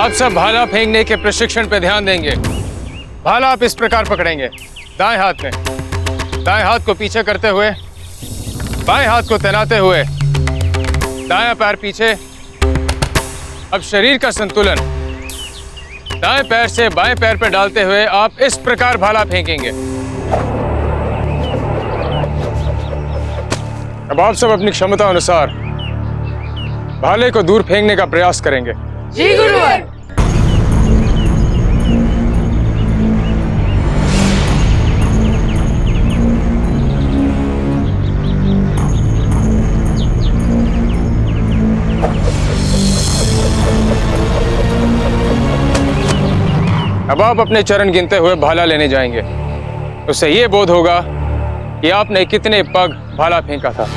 आप सब भाला फेंकने के प्रशिक्षण पे ध्यान देंगे। भाला आप इस प्रकार पकड़ेंगे, दाएं हाथ में, दाएं हाथ को पीछे करते हुए, बाएं हाथ को तैनाते हुए, दायां पैर पीछे। अब शरीर का संतुलन दाएं पैर से बाएं पैर पर डालते हुए आप इस प्रकार भाला फेंकेंगे। अब आप सब अपनी क्षमता अनुसार भाले को दूर फेंकने का प्रयास करेंगे। जी गुरुवर। अब आप अपने चरण गिनते हुए भाला लेने जाएंगे। उससे ये बोध होगा कि आपने कितने पग भाला फेंका था।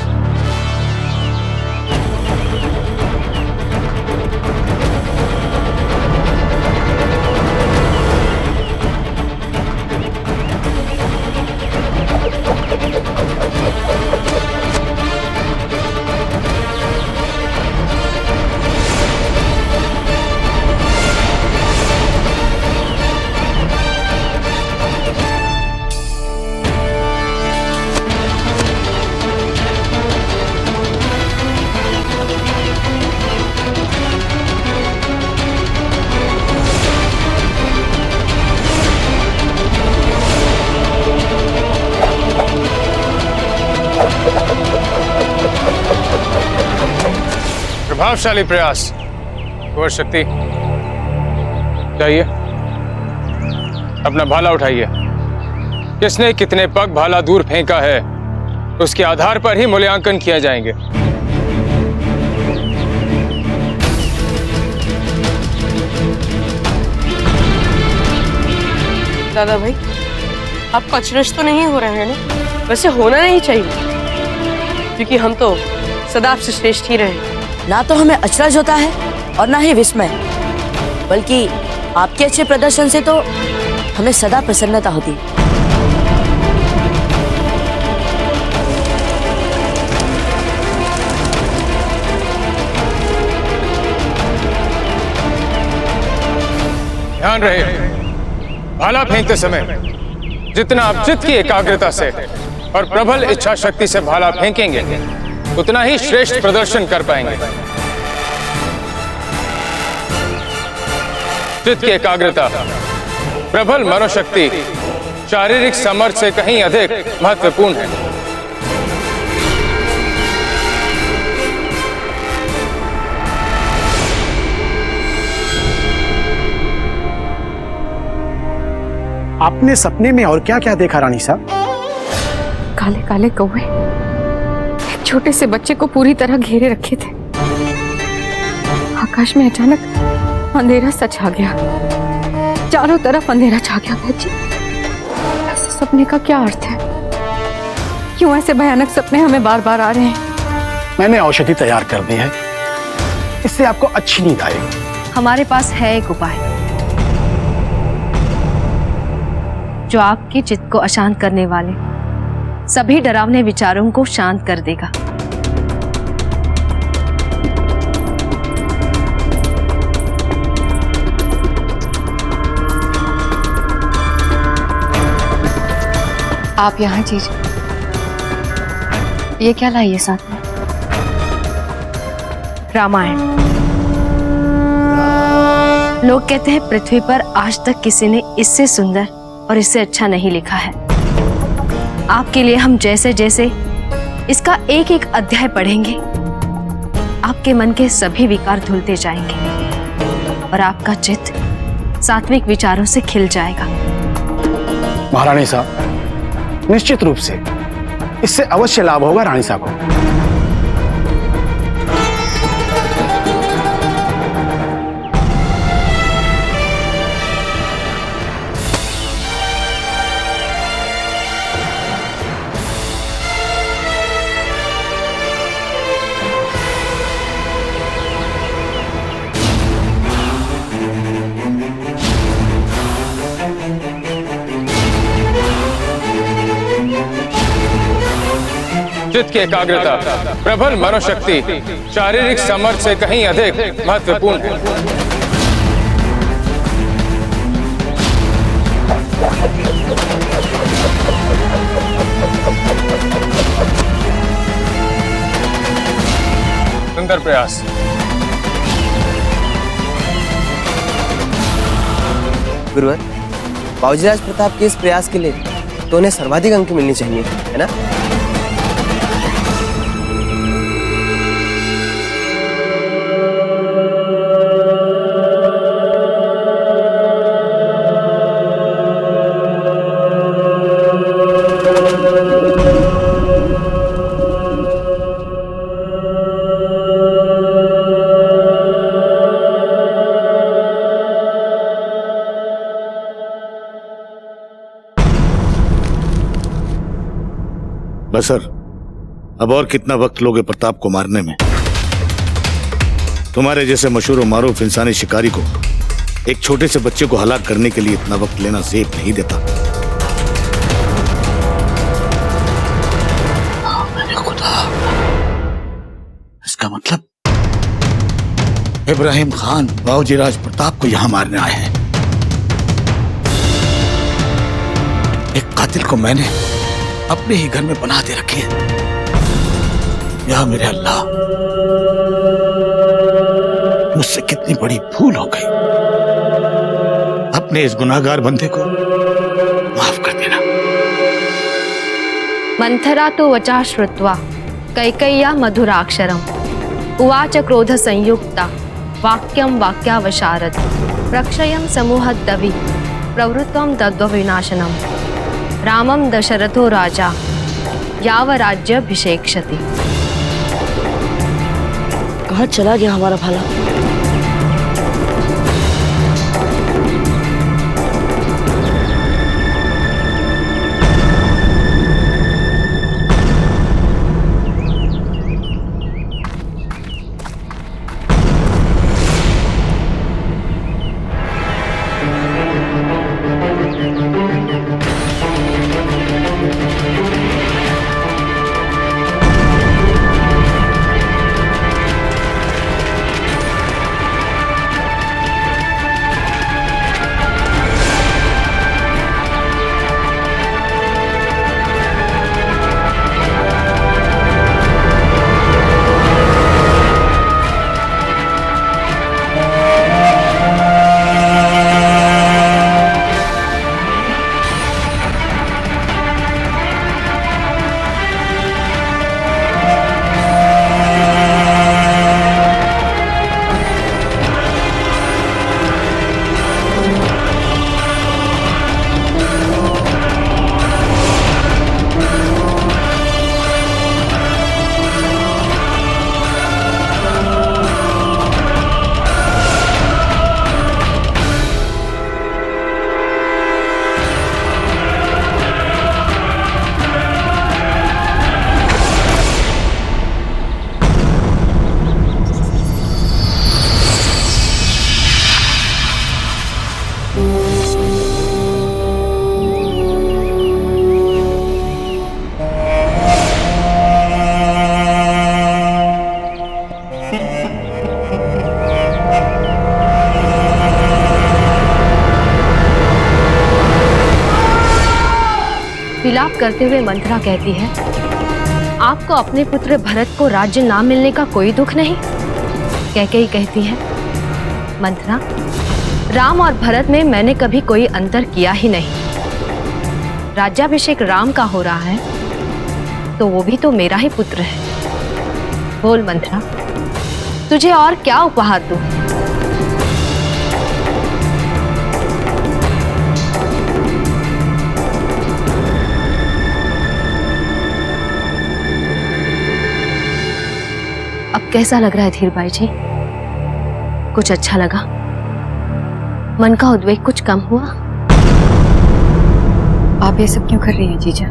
प्रभावशाली प्रयास। कुंवर शक्ति, जाइए, अपना भाला उठाइए। किसने कितने पग भाला दूर फेंका है उसके आधार पर ही मूल्यांकन किए जाएंगे। दादा भाई, आपका अचरज तो नहीं हो रहा है ना? वैसे होना नहीं चाहिए, क्योंकि हम तो सदा आपसे श्रेष्ठ ही रहे। ना तो हमें अचरज होता है और ना ही विस्मय, बल्कि आपके अच्छे प्रदर्शन से तो हमें सदा प्रसन्नता होती। ध्यान रहे, भाला फेंकते समय जितना आप चित्त की एकाग्रता से और प्रबल इच्छा शक्ति से भाला फेंकेंगे उतना ही श्रेष्ठ प्रदर्शन कर पाएंगे। चित्त की एकाग्रता, प्रबल मनोशक्ति शारीरिक सामर्थ्य से कहीं अधिक महत्वपूर्ण है। आपने सपने में और क्या क्या देखा रानी साहब? काले काले कौवे एक छोटे से बच्चे को पूरी तरह घेरे रखे थे। आकाश में अचानक अंधेरा सा छा गया, चारों तरफ अंधेरा छा गया। बच्ची, ऐसे सपने का क्या अर्थ है? क्यों ऐसे भयानक सपने हमें बार बार आ रहे हैं? मैंने औषधि तैयार कर दी है, इससे आपको अच्छी नींद आएगी। हमारे पास है एक उपाय जो आपके चित्त को अशांत करने वाले सभी डरावने विचारों को शांत कर देगा। आप यहाँ चीज, ये क्या लाइए साथ में? रामायण। लोग कहते हैं पृथ्वी पर आज तक किसी ने इससे सुंदर और इससे अच्छा नहीं लिखा है। आपके लिए हम जैसे जैसे इसका एक एक अध्याय पढ़ेंगे, आपके मन के सभी विकार धुलते जाएंगे और आपका चित्त सात्विक विचारों से खिल जाएगा। महारानी साहब, निश्चित रूप से इससे अवश्य लाभ होगा रानी साहब को। चित्त की एकाग्रता, प्रबल मनोशक्ति शारीरिक सामर्थ्य से कहीं अधिक महत्वपूर्ण है। सुंदर प्रयास। गुरुवर, बाबूजीराज प्रताप के इस प्रयास के लिए तो उन्हें सर्वाधिक अंक मिलनी चाहिए, है ना? सर, अब और कितना वक्त लोगे प्रताप को मारने में? तुम्हारे जैसे मशहूर और मारूफ इंसानी शिकारी को एक छोटे से बच्चे को हलाक करने के लिए इतना वक्त लेना सेफ नहीं देता। मैंने खुदा, इसका मतलब इब्राहिम खान बाबूजीराज प्रताप को यहां मारने आए हैं। एक कातिल को मैंने अपने ही घर में बना दे रखे हैं। या मेरे अल्लाह, मुझसे कितनी बड़ी भूल हो गई। अपने इस गुनाहगार बंदे को माफ कर देना। मंथरा तो वचा श्रुत्वा कैकय्या मधुराक्षरम उवाच क्रोध संयुक्ता वाक्यम वाक्यावशारद प्रक्षयम समूहद्दवि प्रवृत्तम दद्व विनाशनम रामम दशरथो राजा याव राज्याभिषेक्षति। कहाँ चला गया हमारा भाला? विलाप करते हुए मंथरा कहती है, आपको अपने पुत्र भरत को राज्य ना मिलने का कोई दुख नहीं? कैकेयी कहती है, मंथरा, राम और भरत में मैंने कभी कोई अंतर किया ही नहीं। राज्याभिषेक राम का हो रहा है तो वो भी तो मेरा ही पुत्र है। बोल मंथरा, तुझे और क्या उपहार दूं? अब कैसा लग रहा है धीर भाई जी? कुछ अच्छा लगा? मन का उद्वेग कुछ कम हुआ? आप ये सब क्यों कर रही हैं जीजा?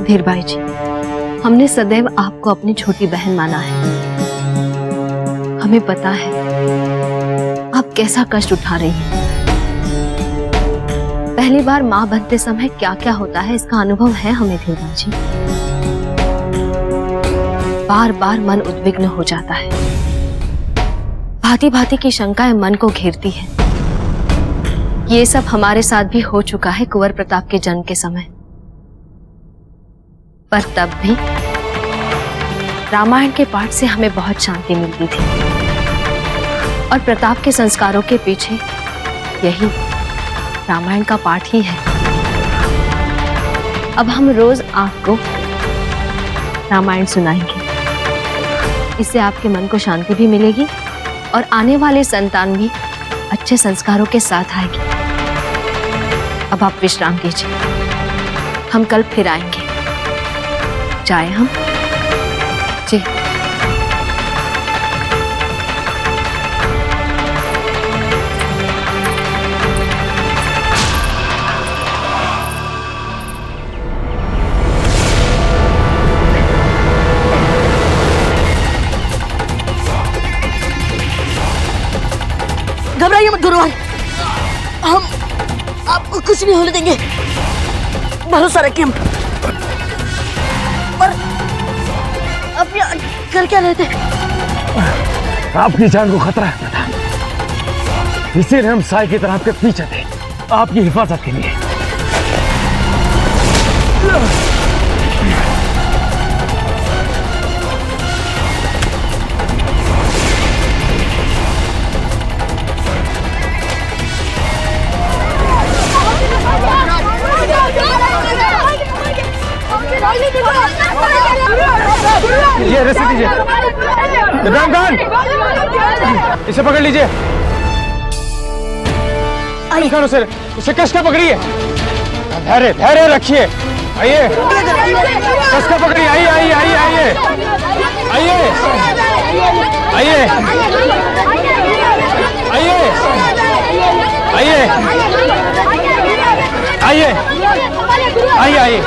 धीर भाई जी, हमने सदैव आपको अपनी छोटी बहन माना है। हमें पता है आप कैसा कष्ट उठा रही हैं। पहली बार मां बनते समय क्या क्या होता है इसका अनुभव है हमें धीर भाई जी। बार बार मन उद्विग्न हो जाता है, भांति भांति की शंकाएं मन को घेरती हैं। ये सब हमारे साथ भी हो चुका है कुंवर प्रताप के जन्म के समय, पर तब भी रामायण के पाठ से हमें बहुत शांति मिलती थी और प्रताप के संस्कारों के पीछे यही रामायण का पाठ ही है। अब हम रोज आपको रामायण सुनाएंगे। इससे आपके मन को शांति भी मिलेगी और आने वाले संतान भी अच्छे संस्कारों के साथ आएगी। अब आप विश्राम कीजिए, हम कल फिर आएंगे। जाए हम? जी। घबराइए मत गुरुवार, हम आपको कुछ नहीं होने देंगे। भरोसा रखिए हम। और अब यहाँ कर क्या रहे थे? आपकी जान को खतरा है प्रताप, इसीलिए हम साई की तरह आपके पीछे थे, आपकी हिफाजत के लिए। ये रस्सी दीजिए, इमरान, इसे पकड़ लीजिए। खान उसे कस के पकड़िए। धैर्य धैर्य रखिए। आइए, कस के पकड़िए। आइए आइए आइए आइए आइए आइए आइए आइए आइए आइए।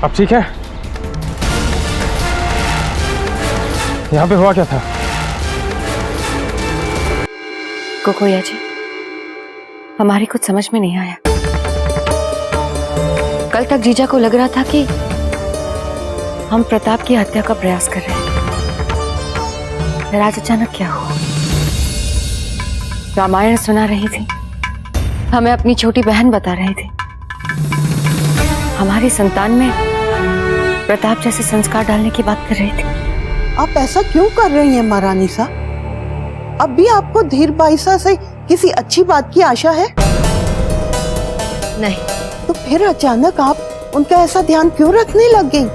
अब ठीक है? यहाँ पे हुआ क्या था? कोकोया जी, हमारी कुछ समझ में नहीं आया। कल तक जीजा को लग रहा था कि हम प्रताप की हत्या का प्रयास कर रहे हैं, फिर आज अचानक क्या हुआ? रामायण सुना रही थी, हमें अपनी छोटी बहन बता रहे थे, हमारी संतान में प्रताप जैसे संस्कार डालने की बात कर रहे थे। आप ऐसा क्यों कर रही हैं महारानी सा? अब भी आपको धीर बाईसा से किसी अच्छी बात की आशा है? नहीं। तो फिर अचानक आप उनका ऐसा ध्यान क्यों रखने लग गई?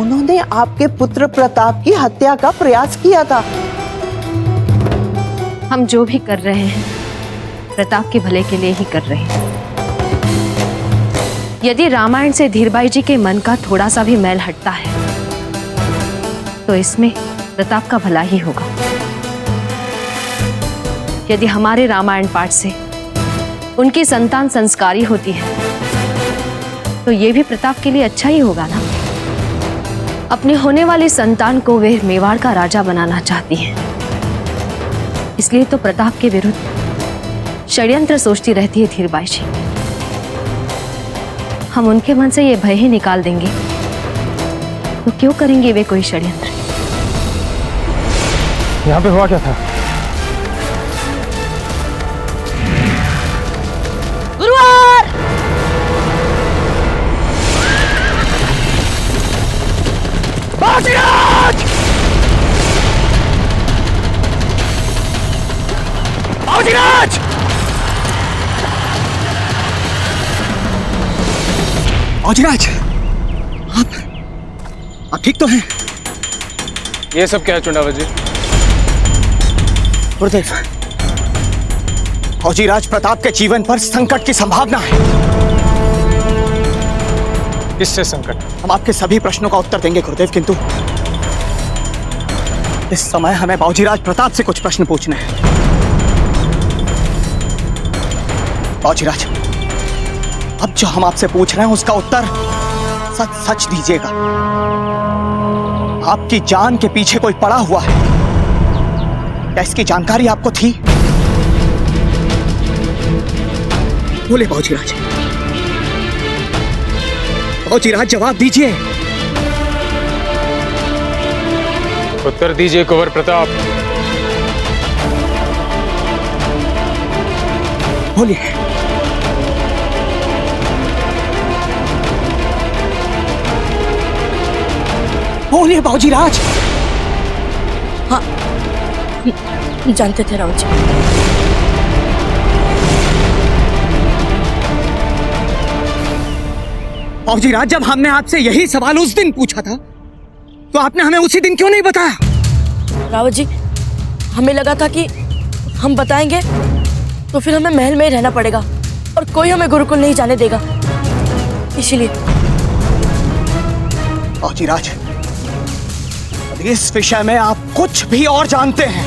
उन्होंने आपके पुत्र प्रताप की हत्या का प्रयास किया था। हम जो भी कर रहे हैं प्रताप के भले के लिए ही कर रहे हैं। यदि रामायण से धीरबाई जी के मन का थोड़ा सा भी मैल हटता है तो इसमें प्रताप का भला ही होगा। यदि हमारे रामायण पाठ से उनकी संतान संस्कारी होती है तो ये भी प्रताप के लिए अच्छा ही होगा ना। अपने होने वाली संतान को वे मेवाड़ का राजा बनाना चाहती हैं, इसलिए तो प्रताप के विरुद्ध षड्यंत्र सोचती रहती है धीरबाई जी। हम उनके मन से ये भय ही निकाल देंगे तो क्यों करेंगे वे कोई षड्यंत्र? यहाँ पे हुआ क्या था? गुरुवार! बाजीराज! बाजीराज! बाजीराज, आप ठीक तो हैं? ये सब क्या है चुंडावत जी? गुरुदेव, फौजीराज प्रताप के जीवन पर संकट की संभावना है। किससे संकट? हम आपके सभी प्रश्नों का उत्तर देंगे गुरुदेव, किंतु इस समय हमें बाजीराज प्रताप से कुछ प्रश्न पूछने हैं। बाजीराज, अब जो हम आपसे पूछ रहे हैं उसका उत्तर सच सच दीजिएगा। आपकी जान के पीछे कोई पड़ा हुआ है, क्या इसकी जानकारी आपको थी? बोले बाजीराज, बाजीराज जवाब दीजिए। उत्तर दीजिए कुंवर प्रताप। बोलिए। बोलिए बाबूजी राज। हाँ, जानते थे रावत जी। बाबूजी राज, जब हमने आपसे यही सवाल उस दिन पूछा था तो आपने हमें उसी दिन क्यों नहीं बताया? रावत जी, हमें लगा था कि हम बताएंगे तो फिर हमें महल में ही रहना पड़ेगा और कोई हमें गुरुकुल नहीं जाने देगा, इसीलिए। बाबूजी राज, यदि इस विषय में आप कुछ भी और जानते हैं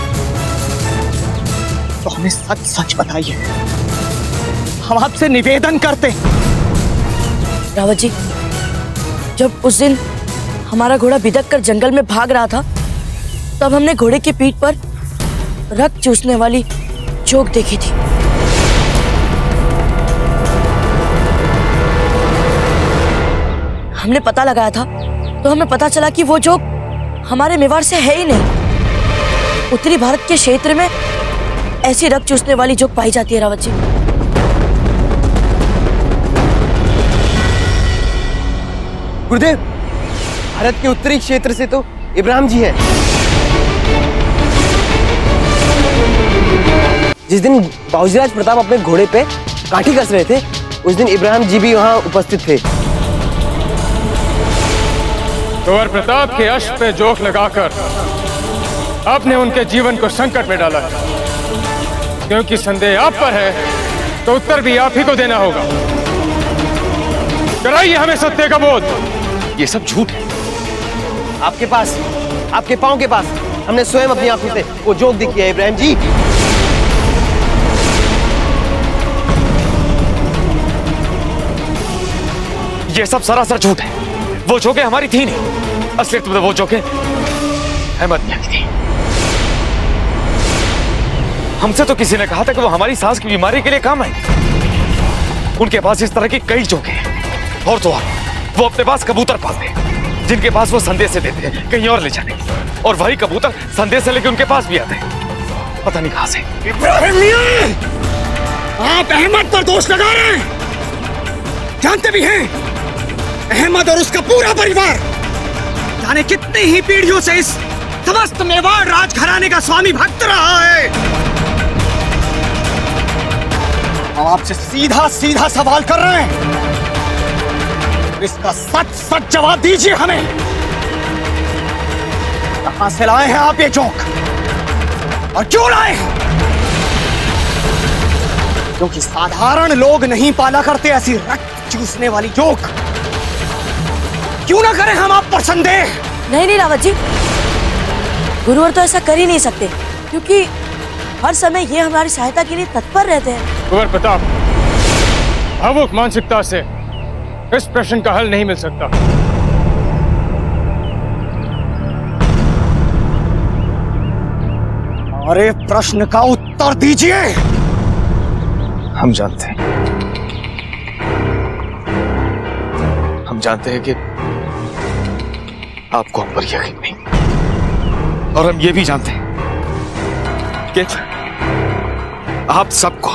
तो हमें सच सच बताइए। हम आपसे निवेदन करते हैं। रावत जी, जब उस दिन हमारा घोड़ा बिदक कर जंगल में भाग रहा था तब हमने घोड़े की पीठ पर रक्त चूसने वाली जोक देखी थी। हमने पता लगाया था तो हमें पता चला कि वो जोक हमारे मेवाड़ से है ही नहीं। उत्तरी भारत के क्षेत्र में ऐसी रक्त चूसने वाली जोक पाई जाती है रावत जी। गुरुदेव, भारत के उत्तरी क्षेत्र से तो इब्राहिम जी हैं। जिस दिन बाबूजीराज प्रताप अपने घोड़े पे काठी कस रहे थे उस दिन इब्राहिम जी भी वहां उपस्थित थे। कुंवर प्रताप के अश्व पे जोक लगाकर आपने उनके जीवन को संकट में डाला है। क्योंकि संदेह आप पर है तो उत्तर भी आप ही को देना होगा। कराइए हमें सत्य का बोध। ये सब झूठ है। आपके पास, आपके पांव के पास हमने स्वयं अपनी आंखों से वो जोक देखी है इब्राहिम जी। ये सब सरासर झूठ है। वो जोके हमारी थी नहीं। असलियत में वो जोके अहमद मियां की थी। हमसे तो किसी ने कहा था कि वो हमारी सांस की बीमारी के लिए काम आई। उनके पास इस तरह की कई जोके हैं। और तो और वो अपने पास कबूतर पालते हैं जिनके पास वो संदेश से देते हैं कहीं और ले जाने, और वही कबूतर संदेश से लेके उनके पास भी आते हैं, पता नहीं कहां से। इब्राहिम मियां, आप अहमद पर दोष लगा रहे हैं। जानते भी हैं अहमद और उसका पूरा परिवार जाने कितनी ही पीढ़ियों से इस समस्त मेवाड़ राजघराने का स्वामी भक्त रहा है। हम आपसे सीधा सीधा सवाल कर रहे हैं, इसका सच सच जवाब दीजिए हमें। कहां से लाए हैं आप ये जोक और क्यों लाए हैं? क्योंकि साधारण लोग नहीं पाला करते ऐसी रक्त चूसने वाली जोक। क्यों ना करें हम आप पर संदेह? नहीं रावत जी, गुरुवर तो ऐसा कर ही नहीं सकते क्योंकि हर समय ये हमारी सहायता के लिए तत्पर रहते हैं। कुंवर प्रताप, भावुक मानसिकता से इस प्रश्न का हल नहीं मिल सकता। अरे प्रश्न का उत्तर दीजिए। हम जानते हैं, हम जानते हैं कि आपको हम पर यकीन नहीं, और हम ये भी जानते हैं कि आप सबको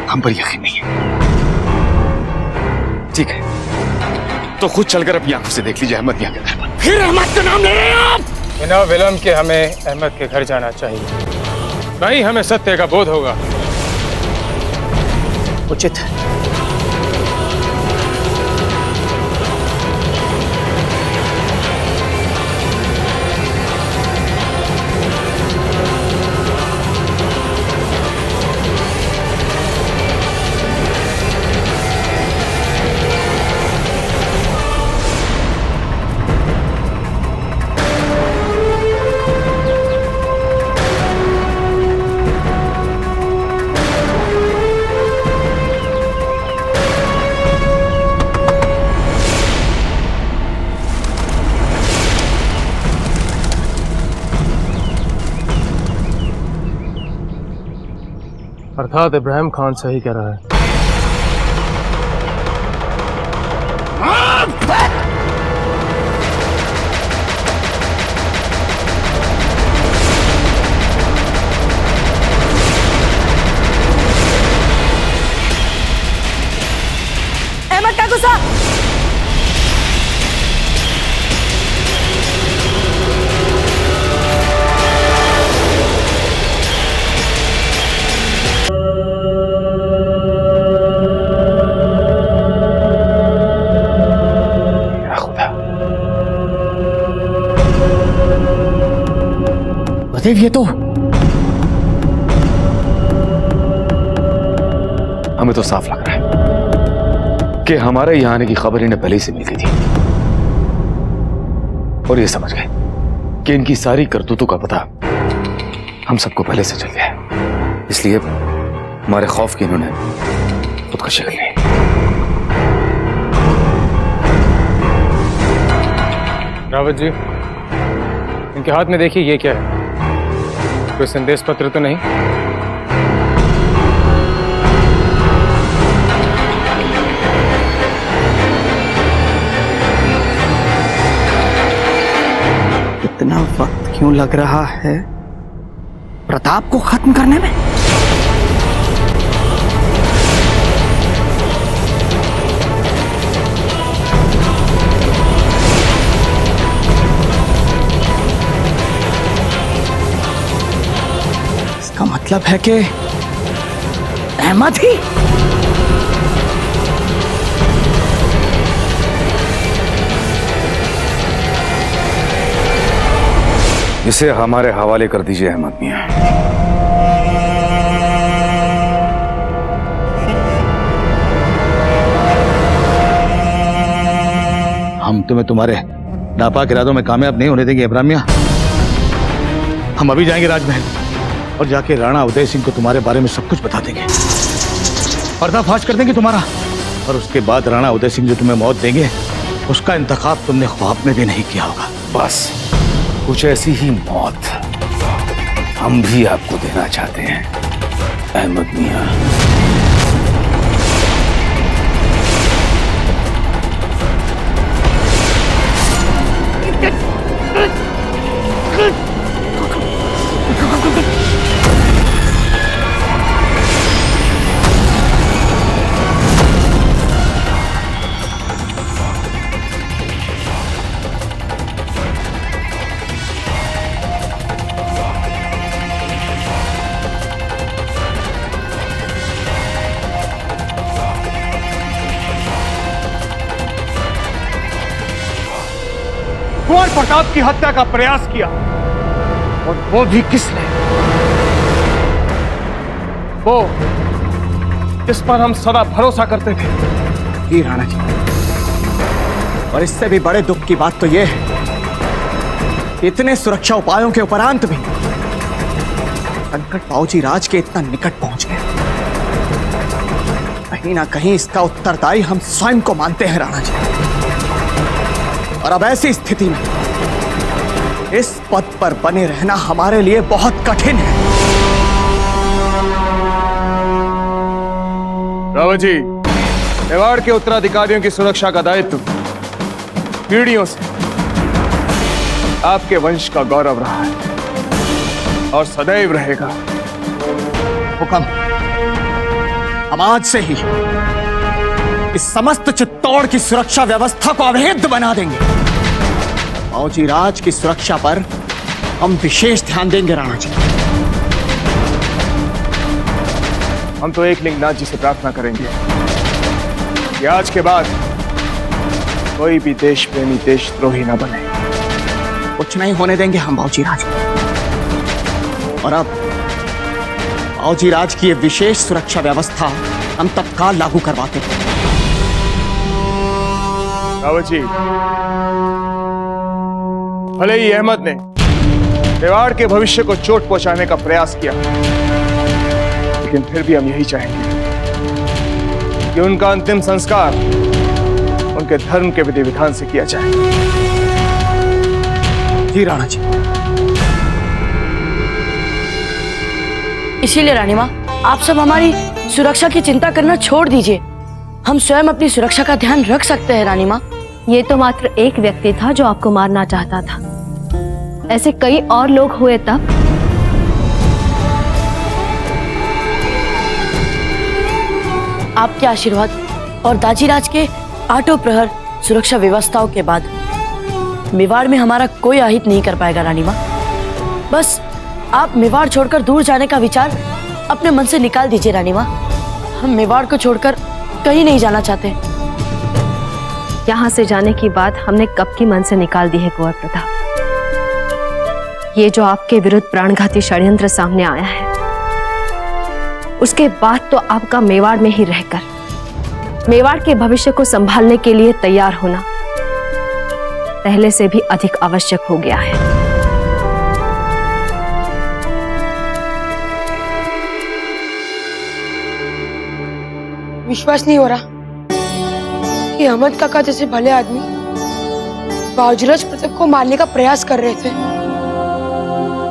हम पर यकीन नहीं है। ठीक है, तो खुद चलकर अपनी आंखों से देख लीजिए अहमद मियां के घर पर। फिर अहमद का नाम ले रहे हैं आप? बिना विलंब के हमें अहमद के घर जाना चाहिए, नहीं हमें सत्य का बोध होगा। उचित है। अर्थात इब्राहिम खान सही कह रहा है। अहमद का गुस्सा महादेव, ये तो हमें तो साफ लग रहा है कि हमारे यहां आने की खबर इन्हें पहले ही से मिल गई थी और ये समझ गए कि इनकी सारी करतूतों का पता हम सबको पहले से चल गया है। इसलिए हमारे खौफ की इन्होंने खुदकुशी कर ली। रावत जी, इनके हाथ में देखिए, ये क्या है? कोई संदेश पत्र तो नहीं? इतना वक्त क्यों लग रहा है प्रताप को खत्म करने में? इसका मतलब है कि अहमद ही। इसे हमारे हवाले कर दीजिए अहमद मियां। हम तुम्हें तुम्हारे नापाक इरादों में कामयाब नहीं होने देंगे इब्राहिम मियां। हम अभी जाएंगे राजमहल और जाके राणा उदय सिंह को तुम्हारे बारे में सब कुछ बता देंगे, पर्दाफाश कर देंगे तुम्हारा। और उसके बाद राणा उदय सिंह जो तुम्हें मौत देंगे, उसका इंतखाब तुमने ख्वाब में भी नहीं किया होगा। बस कुछ ऐसी ही मौत हम भी आपको देना चाहते हैं अहमद मियां। कुंवर प्रताप की हत्या का प्रयास किया, और वो भी किसने? वो जिस पर हम सदा भरोसा करते थे। जी राणा जी, और इससे भी बड़े दुख की बात तो यह है, इतने सुरक्षा उपायों के उपरांत भी संकट बाबूजी राज के इतना निकट पहुंच गया। कहीं ना कहीं इसका उत्तरदायी हम स्वयं को मानते हैं राणा जी। और अब ऐसी स्थिति में इस पद पर बने रहना हमारे लिए बहुत कठिन है। रावत जी, मेवाड़ के उत्तराधिकारियों की सुरक्षा का दायित्व पीढ़ियों से आपके वंश का गौरव रहा है और सदैव रहेगा। हुक्म, हम आज से ही इस समस्त चित्तौड़ की सुरक्षा व्यवस्था को अभेद्य बना देंगे। बाबूजी राज की सुरक्षा पर हम विशेष ध्यान देंगे राणा जी। हम तो एक लिंगनाथ जी से प्रार्थना करेंगे कि आज के बाद कोई भी देश प्रेमी देशद्रोही न बने। कुछ नहीं होने देंगे हम बाबूजी राज। और अब बाबूजी राज की ये विशेष सुरक्षा व्यवस्था हम तत्काल लागू करवाते हैं। रावत जी, भले ही अहमद ने मेवाड़ के भविष्य को चोट पहुंचाने का प्रयास किया, लेकिन फिर भी हम यही चाहेंगे कि उनका अंतिम संस्कार उनके धर्म के विधि विधान से किया जाए। जी राणा जी। इसीलिए रानी माँ, आप सब हमारी सुरक्षा की चिंता करना छोड़ दीजिए। हम स्वयं अपनी सुरक्षा का ध्यान रख सकते हैं रानी माँ। ये तो मात्र एक व्यक्ति था जो आपको मारना चाहता था, ऐसे कई और लोग हुए तब। आपके आशीर्वाद और दाजीराज के आठों प्रहर सुरक्षा व्यवस्थाओं के बाद मेवाड़ में हमारा कोई आहित नहीं कर पाएगा रानी माँ। बस आप मेवाड़ छोड़कर दूर जाने का विचार अपने मन से निकाल दीजिए रानी माँ। हम मेवाड़ को छोड़कर कहीं नहीं जाना चाहते। यहाँ से जाने की बात हमने कब की मन से निकाल दी है कुंवर प्रताप। ये जो आपके विरुद्ध प्राणघाती षड्यंत्र सामने आया है, उसके बाद तो आपका मेवाड़ में ही रहकर मेवाड़ के भविष्य को संभालने के लिए तैयार होना पहले से भी अधिक आवश्यक हो गया है। विश्वास नहीं हो रहा कि अहमद काका जैसे भले आदमी बाजूरज प्रताप को मारने का प्रयास कर रहे थे।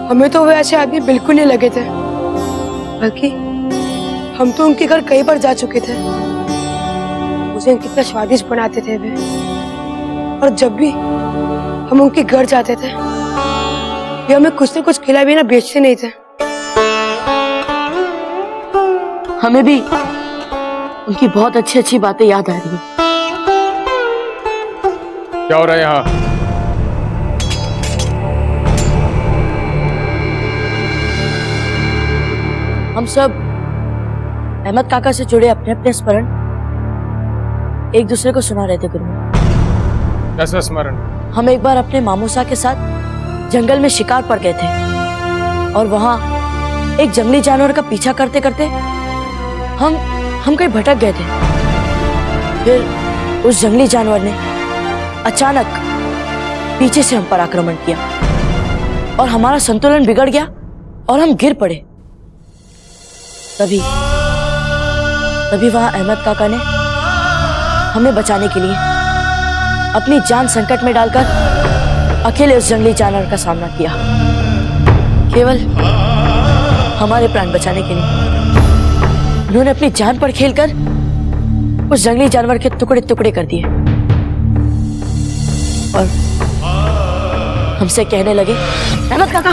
हमें तो वे ऐसे आदमी बिल्कुल नहीं लगे थे, बल्कि हम तो उनके घर कई बार जा चुके थे। उसे कितना स्वादिष्ट बनाते थे वे, और जब भी हम उनके घर जाते थे वे हमें कुछ न कुछ खिला बिना बेचते नहीं थे। हमें भी उनकी बहुत अच्छी अच्छी बातें याद आ रही हैं। क्या हो रहा है यहाँ? हम सब अहमद काका से जुड़े अपने अपने स्मरण एक दूसरे को सुना रहे थे गुरु। कैसा स्मरण? हम एक बार अपने मामूसा के साथ जंगल में शिकार पर गए थे और वहां एक जंगली जानवर का पीछा करते करते हम कहीं भटक गए थे। फिर उस जंगली जानवर ने अचानक पीछे से हम पर आक्रमण किया और हमारा संतुलन बिगड़ गया और हम गिर पड़े। तभी वहां अहमद काका ने हमें बचाने के लिए अपनी जान संकट में डालकर अकेले उस जंगली जानवर का सामना किया, केवल हमारे प्राण बचाने के लिए। उन्होंने अपनी जान पर खेलकर उस जंगली जानवर के टुकड़े टुकड़े कर दिए और हमसे कहने लगे, अहमद काका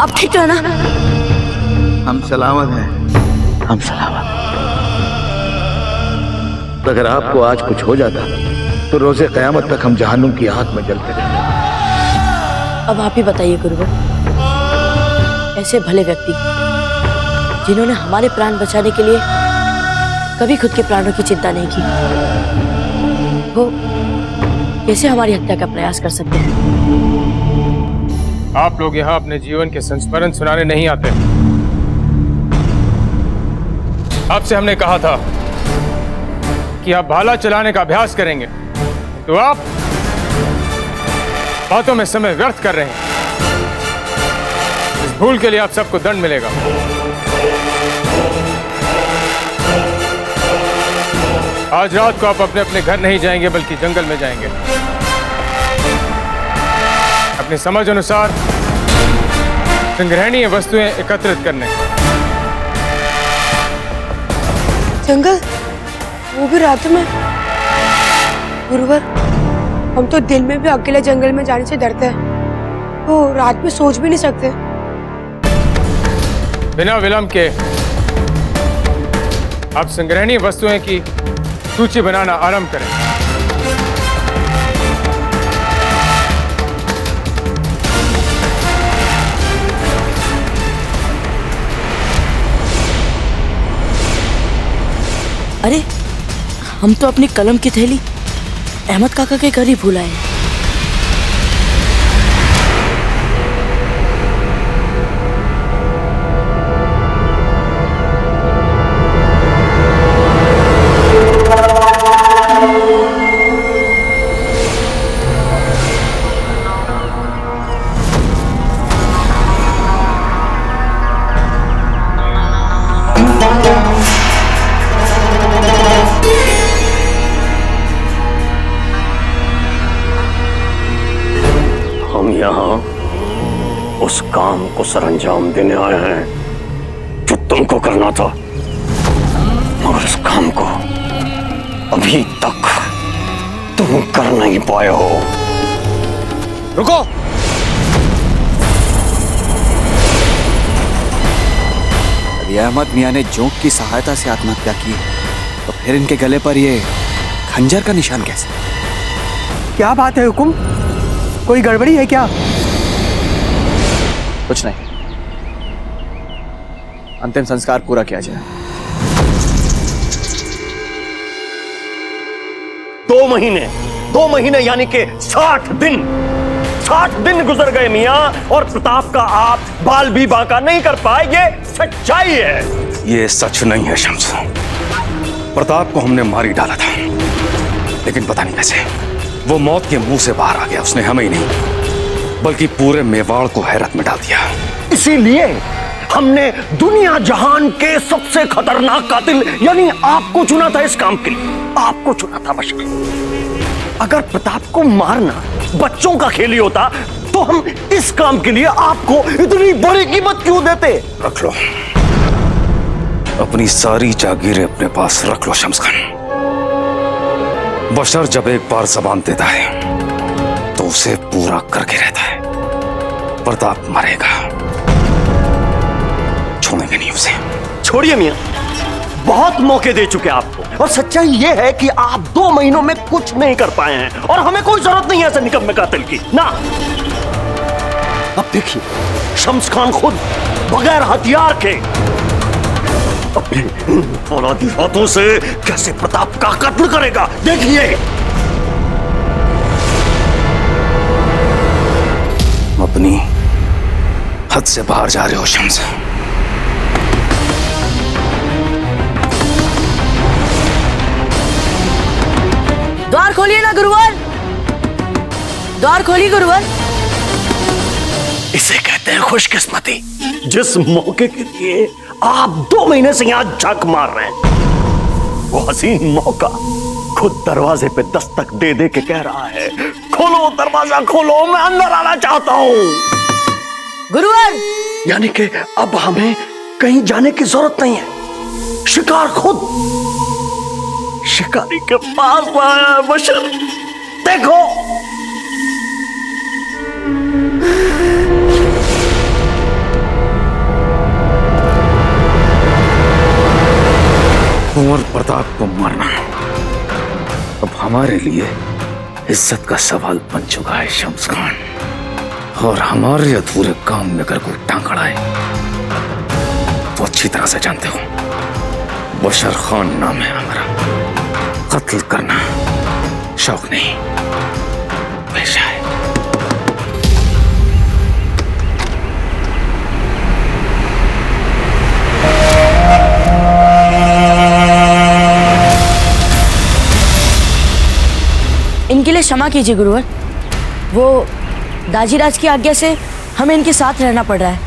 आप ठीक हो ना? हम सलामत हैं, हम सलामत। अगर आपको आज कुछ हो जाता तो रोजे कयामत तक हम जहन्नुम की आग में जलते रहते। अब आप ही बताइए गुरुवर, ऐसे भले व्यक्ति जिन्होंने हमारे प्राण बचाने के लिए कभी खुद के प्राणों की चिंता नहीं की, वो कैसे हमारी हत्या का प्रयास कर सकते हैं? आप लोग यहाँ अपने जीवन के संस्मरण सुनाने नहीं आते। आपसे हमने कहा था कि आप भाला चलाने का अभ्यास करेंगे, तो आप बातों में समय व्यर्थ कर रहे हैं। इस भूल के लिए आप सबको दंड मिलेगा। आज रात को आप अपने अपने घर नहीं जाएंगे, बल्कि जंगल में जाएंगे, अपनी समझ अनुसार संग्रहणीय वस्तुएं एकत्रित करने। जंगल, वो भी रात में? गुरुवर, हम तो दिन में भी अकेले जंगल में जाने से डरते हैं, तो रात में सोच भी नहीं सकते। बिना विलंब के आप संग्रहणीय वस्तुएं की सूची बनाना आरंभ करें। अरे हम तो अपनी कलम की थैली अहमद काका के घर ही भूल आए। उस काम को सरंजाम देने आए हैं जो तुमको करना था, मगर उस काम को अभी तक तुम कर नहीं पाए हो। रुको! यदि अहमद मियां ने जोंक की सहायता से आत्महत्या की, तो फिर इनके गले पर ये खंजर का निशान कैसे? क्या बात है हुकुम, कोई गड़बड़ी है क्या? कुछ नहीं, अंतिम संस्कार पूरा किया जाए। 2 महीने यानी कि 60 दिन 60 दिन गुजर गए मियां और प्रताप का आप बाल भी बांका नहीं कर पाए। ये सच्चाई है। ये सच नहीं है शम्स। प्रताप को हमने मार ही डाला था, लेकिन पता नहीं कैसे वो मौत के मुंह से बाहर आ गया। उसने हमें ही नहीं बल्कि पूरे मेवाड़ को हैरत में डाल दिया। इसीलिए हमने दुनिया जहान के सबसे खतरनाक कातिल यानी आपको चुना था इस काम के लिए। आपको चुना था बशर। अगर प्रताप को मारना बच्चों का खेल ही होता तो हम इस काम के लिए आपको इतनी बड़ी कीमत क्यों देते? रख लो अपनी सारी जागीरें अपने पास रख लो शम्स खान। बशर जब एक बार जबान देता है तो उसे पूरा करके रहता है। प्रताप मरेगा, छोड़ेंगे नहीं उसे। छोड़िए मियां, बहुत मौके दे चुके आपको और सच्चाई यह है कि आप 2 महीनों में कुछ नहीं कर पाए हैं और हमें कोई जरूरत नहीं है ऐसे निकम्मे कातिल की ना। अब देखिए शम्स खान खुद बगैर हथियार के अपने फौलादी हाथों से कैसे प्रताप का कत्ल करेगा। देखिए अपनी हद से बाहर जा रहे हो शम्स। द्वार खोलिए ना गुरुवर, द्वार खोलिए गुरुवर। इसे कहते हैं खुशकिस्मती। जिस मौके के लिए आप 2 महीने से यहां झक मार रहे हैं वो हसीन मौका खुद दरवाजे पे दस्तक दे दे के कह रहा है खोलो दरवाजा खोलो, मैं अंदर आना चाहता हूं। गुरुवर यानी कि अब हमें कहीं जाने की जरूरत नहीं है। शिकार खुद शिकारी के पास आया है बशर। देखो कुंवर प्रताप को मारना अब हमारे लिए इज्जत का सवाल बन चुका है शम्स खान। और हमारे अधूरे काम में अगर कोई टांग अड़ाए तो अच्छी तरह से जानते हो बशर खान नाम है हमारा। कत्ल करना शौक नहीं पेशा है। इनके लिए क्षमा कीजिए गुरुवर, वो दाजीराज की आज्ञा से हमें इनके साथ रहना पड़ रहा है।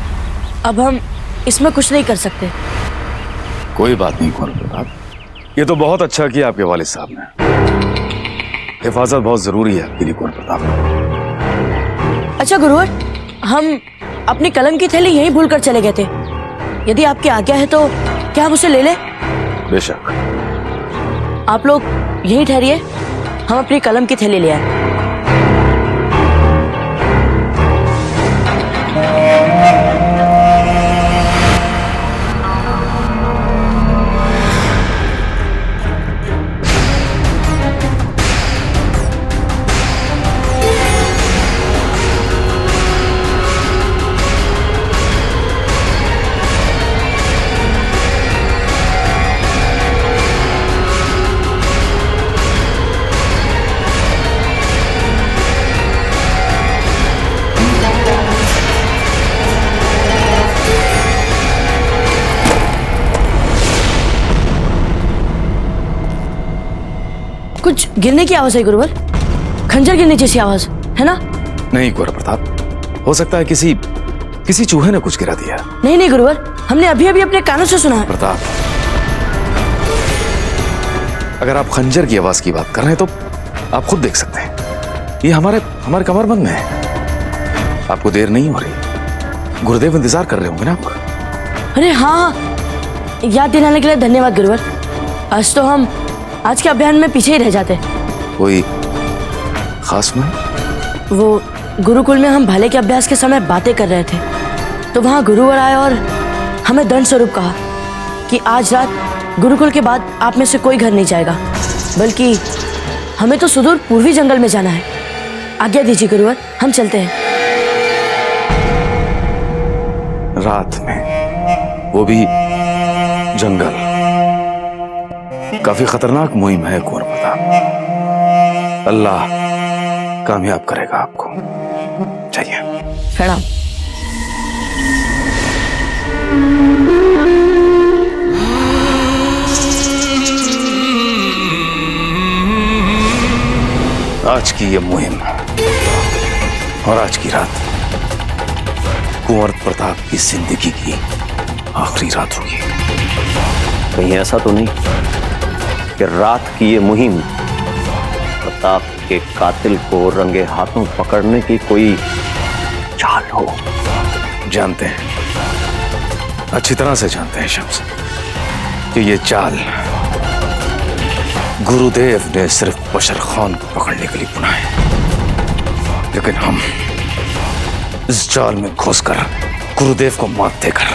अब हम इसमें कुछ नहीं कर सकते। कोई बात नहीं कुंवर प्रताप, ये तो बहुत अच्छा किया आपके वालिद साहब ने। हिफाजत बहुत जरूरी है आपके लिए कुंवर प्रताप। अच्छा गुरुवर, हम अपनी कलम की थैली यहीं भूल कर चले गए थे। यदि आपकी आज्ञा है तो क्या हम उसे ले लें? बेशक। आप लोग यहीं ठहरिए, हम अपनी कलम की थैली ले आए। कुछ गिरने की आवाज है गुरुवर, खंजर गिरने जैसी आवाज है ना? नहीं कुंवर प्रताप, हो सकता है किसी चूहे ने कुछ गिरा दिया। नहीं नहीं गुरुवर, हमने अभी अभी अपने कानों से सुना है। प्रताप, अगर आप खंजर की आवाज की बात कर रहे हैं तो आप खुद देख सकते हैं, ये हमारे कमरबंद में है। आपको देर नहीं हो रही? गुरुदेव इंतजार कर रहे होंगे ना आपका। अरे हाँ, याद दिलाने के लिए धन्यवाद गुरुवर। आज तो हम आज के अभियान में पीछे ही रह जाते। कोई खास में? वो गुरुकुल में हम भाले के अभ्यास के समय बातें कर रहे थे तो वहाँ गुरुवर आए और हमें दंड स्वरूप कहा कि आज रात गुरुकुल के बाद आप में से कोई घर नहीं जाएगा, बल्कि हमें तो सुदूर पूर्वी जंगल में जाना है। आज्ञा दीजिए गुरुवर, हम चलते हैं। रात में, वो भी जंगल, काफी खतरनाक मुहिम है कुंवर प्रताप। अल्लाह कामयाब करेगा आपको। जाइए। प्रणाम। आज की ये मुहिम और आज की रात कुंवर प्रताप की जिंदगी की आखिरी रात होगी। कहीं ऐसा तो नहीं कि रात की ये मुहिम प्रताप के कातिल को रंगे हाथों पकड़ने की कोई चाल हो? जानते हैं, अच्छी तरह से जानते हैं शम्स, कि ये चाल गुरुदेव ने सिर्फ बशर खान को पकड़ने के लिए बुना है, लेकिन हम इस जाल में घुसकर गुरुदेव को मात देकर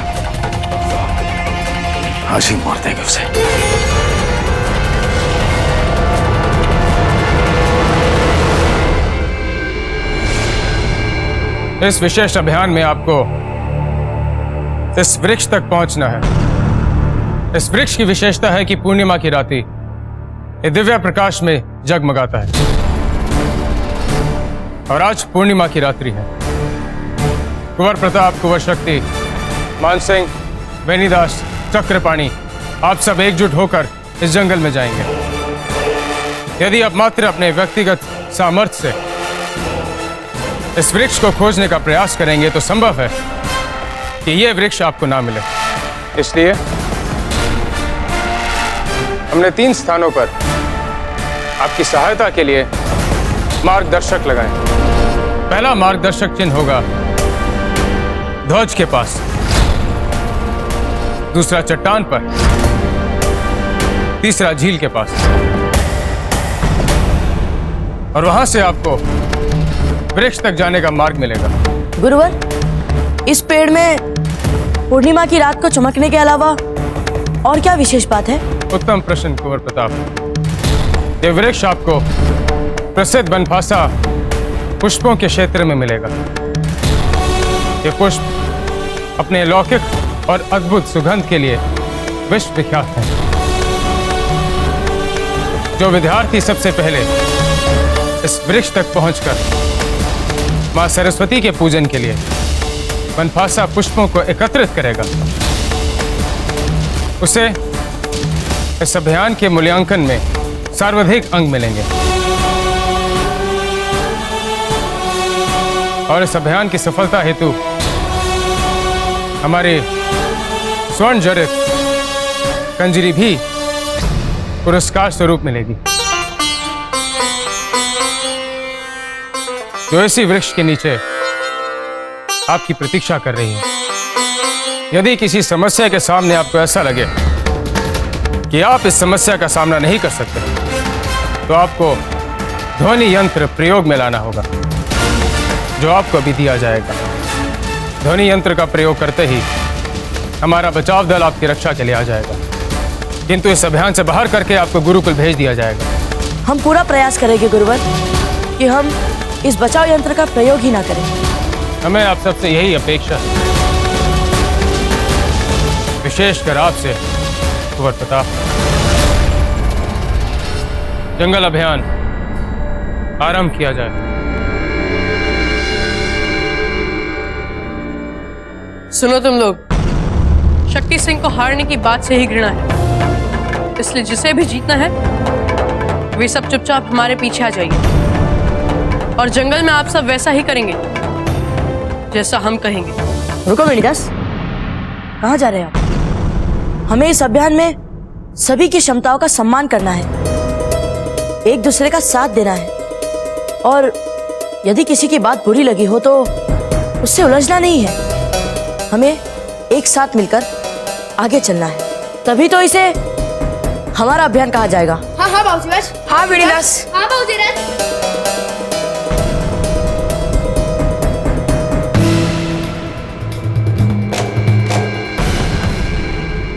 आज ही मार देंगे उसे। इस विशेष अभियान में आपको इस वृक्ष तक पहुंचना है। इस वृक्ष की विशेषता है कि पूर्णिमा की रात्रि ये दिव्य प्रकाश में जगमगाता है, और आज पूर्णिमा की रात्रि है। कुंवर प्रताप, कुंवर शक्ति, मानसिंह, बेनीदास, चक्रपाणी, आप सब एकजुट होकर इस जंगल में जाएंगे। यदि आप मात्र अपने व्यक्तिगत सामर्थ्य से इस वृक्ष को खोजने का प्रयास करेंगे तो संभव है कि यह वृक्ष आपको ना मिले। इसलिए हमने 3 स्थानों पर आपकी सहायता के लिए मार्गदर्शक लगाए। पहला मार्गदर्शक चिन्ह होगा ध्वज के पास, दूसरा चट्टान पर, तीसरा झील के पास, और वहां से आपको वृक्ष तक जाने का मार्ग मिलेगा। गुरुवर, इस पेड़ में पूर्णिमा की रात को चमकने के अलावा और क्या विशेष बात है? उत्तम प्रश्न कुंवर प्रताप। ये वृक्ष आपको प्रसिद्ध बनफासा पुष्पों के क्षेत्र में मिलेगा। ये पुष्प अपने अलौकिक और अद्भुत सुगंध के लिए विश्व विख्यात हैं। जो विद्यार्थी सबसे पहले इस वृक्ष तक पहुंचकर मां सरस्वती के पूजन के लिए बनफासा पुष्पों को एकत्रित करेगा, उसे इस अभियान के मूल्यांकन में सर्वाधिक अंक मिलेंगे। और इस अभियान की सफलता हेतु हमारे स्वर्ण जड़ित कंजरी भी पुरस्कार स्वरूप मिलेगी, जो इसी वृक्ष के नीचे आपकी प्रतीक्षा कर रही है। यदि किसी समस्या के सामने आपको ऐसा लगे कि आप इस समस्या का सामना नहीं कर सकते, तो आपको ध्वनि यंत्र प्रयोग में लाना होगा, जो आपको अभी दिया जाएगा। ध्वनि यंत्र का प्रयोग करते ही हमारा बचाव दल आपकी रक्षा के लिए आ जाएगा, किंतु इस अभियान से बाहर करके आपको गुरुकुल भेज दिया जाएगा। हम पूरा प्रयास करेंगे गुरुवर कि हम इस बचाव यंत्र का प्रयोग ही ना करें। हमें आप सबसे यही अपेक्षा है, विशेषकर आपसे कुंवर प्रताप। जंगल अभियान आरंभ किया जाए। सुनो तुम लोग, शक्ति सिंह को हारने की बात से ही घृणा है, इसलिए जिसे भी जीतना है वे सब चुपचाप हमारे पीछे आ जाइए, और जंगल में आप सब वैसा ही करेंगे जैसा हम कहेंगे। रुको बेनीदास, कहाँ जा रहे हैं आप? हमें इस अभियान में सभी की क्षमताओं का सम्मान करना है, एक दूसरे का साथ देना है, और यदि किसी की बात बुरी लगी हो तो उससे उलझना नहीं है। हमें एक साथ मिलकर आगे चलना है, तभी तो इसे हमारा अभियान कहा जाएगा। हाँ हाँ बाबूजी, हाँ बेनीदास, हाँ बाबूजी।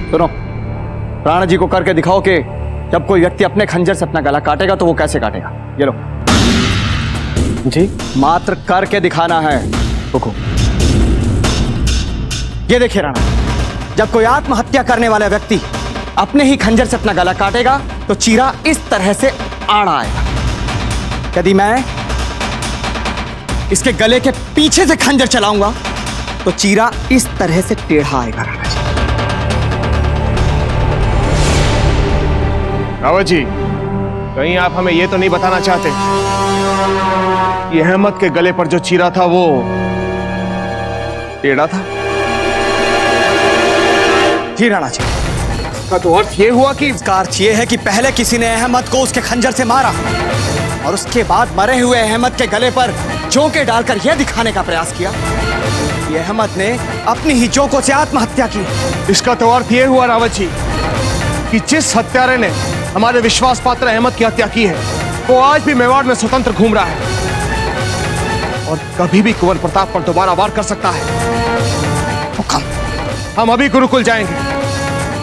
सुनो, राणा जी को करके दिखाओ कि जब कोई व्यक्ति अपने खंजर से अपना गला काटेगा तो वो कैसे काटेगा। ये लो जी, मात्र करके दिखाना है। रुको, ये देखिए राणा, जब कोई आत्महत्या करने वाला व्यक्ति अपने ही खंजर से अपना गला काटेगा तो चीरा इस तरह से आड़ा आएगा। यदि मैं इसके गले के पीछे से खंजर चलाऊंगा तो चीरा इस तरह से टेढ़ा आएगा राणा जी। रावत जी, कहीं आप हमें यह तो नहीं बताना चाहते कि अहमद के गले पर जो चीरा था वो टेढ़ा था? जी राणा जी। का तो अर्थ ये हुआ कि इसका अर्थ ये है कि पहले किसी ने अहमद को उसके खंजर से मारा और उसके बाद मरे हुए अहमद के गले पर जोंके डालकर यह दिखाने का प्रयास किया कि अहमद ने अपनी ही जोंकों से आत्महत्या की। इसका तो अर्थ ये हुआ रावत जी कि जिस हत्यारे ने हमारे विश्वास पात्र अहमद की हत्या की है वो आज भी मेवाड़ में स्वतंत्र घूम रहा है और कभी भी कुंवर प्रताप पर दोबारा वार कर सकता है। हुक्म। हम अभी गुरुकुल जाएंगे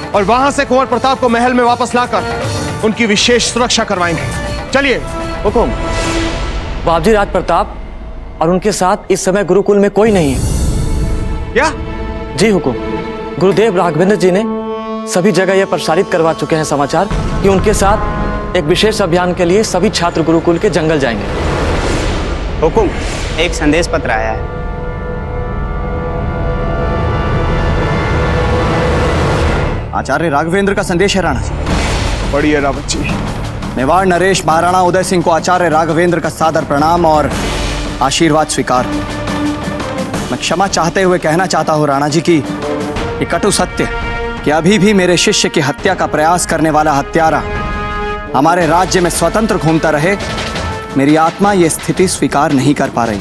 और वहां से कुंवर प्रताप को महल में वापस लाकर उनकी विशेष सुरक्षा करवाएंगे। चलिए। हुकुम। बाबूजी राज प्रताप और उनके साथ इस समय गुरुकुल में कोई नहीं है। क्या? जी हुकुम। गुरुदेव राघवेंद्र जी ने सभी जगह यह प्रसारित करवा चुके हैं समाचार कि उनके साथ एक विशेष अभियान के लिए सभी छात्र गुरुकुल के जंगल जाएंगे। हुकुम, एक संदेश पत्र आया है। आचार्य राघवेंद्र का संदेश है राणा जी। पढ़िए रावत जी। मेवाड़ नरेश महाराणा उदय सिंह को आचार्य राघवेंद्र का सादर प्रणाम और आशीर्वाद स्वीकार। मैं क्षमा चाहते हुए कहना चाहता हूं राणा जी की ये कटु सत्य कि अभी भी मेरे शिष्य की हत्या का प्रयास करने वाला हत्यारा हमारे राज्य में स्वतंत्र घूमता रहे, मेरी आत्मा ये स्थिति स्वीकार नहीं कर पा रही।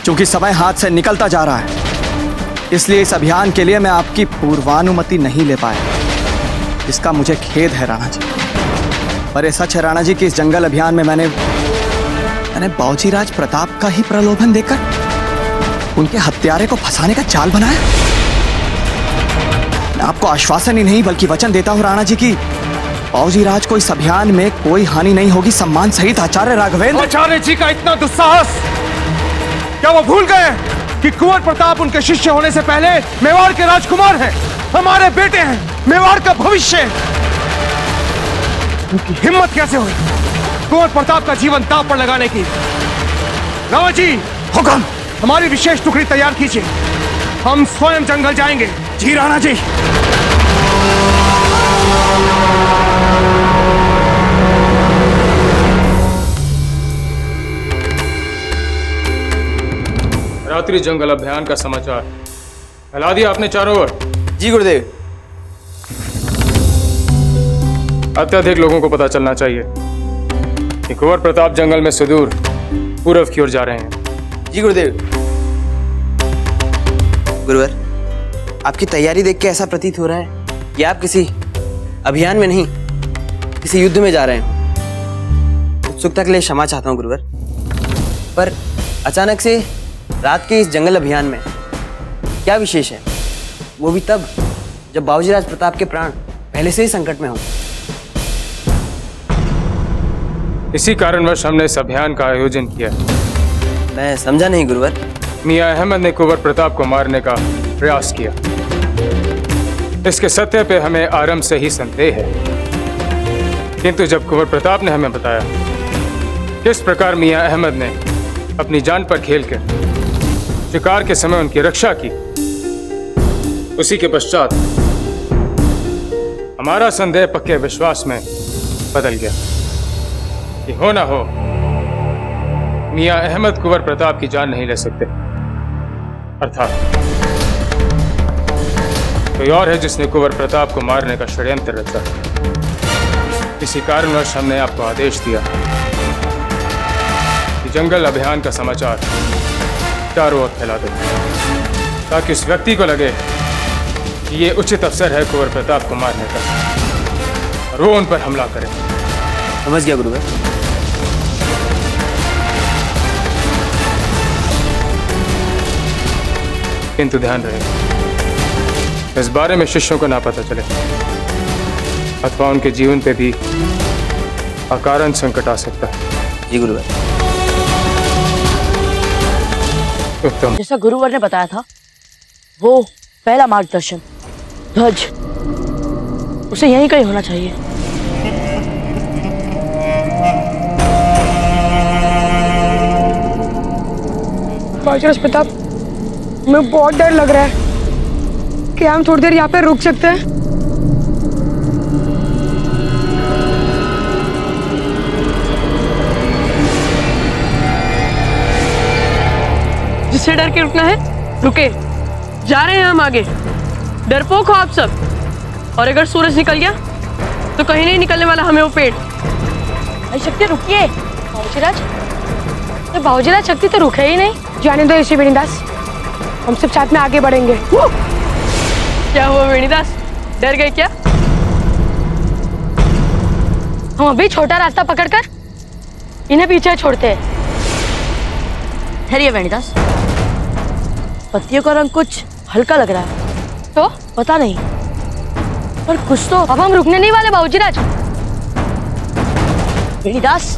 क्योंकि समय हाथ से निकलता जा रहा है, इसलिए इस अभियान के लिए मैं आपकी पूर्वानुमति नहीं ले पाया, इसका मुझे खेद है राणा जी। पर ये सच है राणा जी कि इस जंगल अभियान में मैंने बाबूजी राज प्रताप का ही प्रलोभन देकर उनके हत्यारे को फंसाने का चाल बनाया। मैं आपको आश्वासन ही नहीं बल्कि वचन देता हूं राणा जी की बाबूजी राज को इस अभियान में कोई हानि नहीं होगी। सम्मान सहित आचार्य राघवेंद्र। आचार्य जी का इतना दुस्साहस, क्या वो भूल गए कि कुंवर प्रताप उनके शिष्य होने से पहले मेवाड़ के राजकुमार हैं, हमारे बेटे हैं, मेवाड़ का भविष्य। उनकी हिम्मत कैसे हुई कुंवर प्रताप का जीवन दांव पर लगाने की? रावत जी, हुक्म। हमारी विशेष टुकड़ी तैयार कीजिए, हम स्वयं जंगल जाएंगे। जी राणा जी। रात्रि जंगल अभियान का समाचार फैला दिया आपने चारों ओर? जी गुरुदेव। अत्यधिक लोगों को पता चलना चाहिए कि कुंवर प्रताप जंगल में सुदूर पूर्व की ओर जा रहे हैं। जी गुरुदेव। गुरुवर, आपकी तैयारी देख के ऐसा प्रतीत हो रहा है कि आप किसी अभियान में नहीं, किसी युद्ध में जा रहे हैं। उत्सुकता के लिए क्षमा चाहता हूँ गुरुवर, पर अचानक से रात के इस जंगल अभियान में क्या विशेष है, वो भी तब जब बाबूजी राज प्रताप के प्राण पहले से ही संकट में हों। इसी कारणवश हमने इस अभियान का आयोजन किया। मैं समझा नहीं गुरुवर। मियां अहमद ने कुंवर प्रताप को मारने का प्रयास किया। इसके सत्य पे हमें आरंभ से ही संदेह है, किंतु जब कुंवर प्रताप ने हमें बताया किस प्रकार मियां अहमद ने अपनी जान पर खेलकर शिकार के समय उनकी रक्षा की, उसी के पश्चात हमारा संदेह पक्के विश्वास में बदल गया कि हो ना हो मियां अहमद कुंवर प्रताप की जान नहीं ले सकते, अर्थात कोई और है जिसने कुंवर प्रताप को मारने का षड्यंत्र रचा। इसी कारणवश हमने आपको आदेश दिया कि जंगल अभियान का समाचार चारों ओर फैला दो, ताकि उस व्यक्ति को लगे कि ये उचित अवसर है कुंवर प्रताप को मारने का और वो उन पर हमला करे। समझ गया गुरुवर। किंतु ध्यान रहे, इस बारे में शिष्यों को ना पता चले अथवा उनके जीवन पे भी अकारण संकट आ सकता है। जी गुरुवर। उत्तम। जैसा गुरुवर ने बताया था, वो पहला मार्गदर्शन ध्वज उसे यहीं कहीं होना चाहिए। महाराज प्रताप, हमें बहुत डर लग रहा है कि हम थोड़ी देर यहाँ पे रुक सकते हैं। जिससे डर के रुकना है रुके, जा रहे हैं हम आगे। डरपोक हो आप सब, और अगर सूरज निकल गया तो कहीं नहीं निकलने वाला हमें वो पेड़। भाई शक्ति रुकिए। बाबूजीराज शक्ति तो रुके ही नहीं। जाने दो इसे वेणीदास, हम सब साथ में आगे बढ़ेंगे। क्या हुआ वेणीदास, डर गए क्या? हम अभी छोटा रास्ता पकड़कर इन्हें पीछे छोड़ते हैं। ठहरिए वेणीदास, पत्तियों का रंग कुछ हल्का लग रहा है। तो पता नहीं, पर कुछ तो। अब हम रुकने नहीं वाले बाबूजीराज। वेणीदास,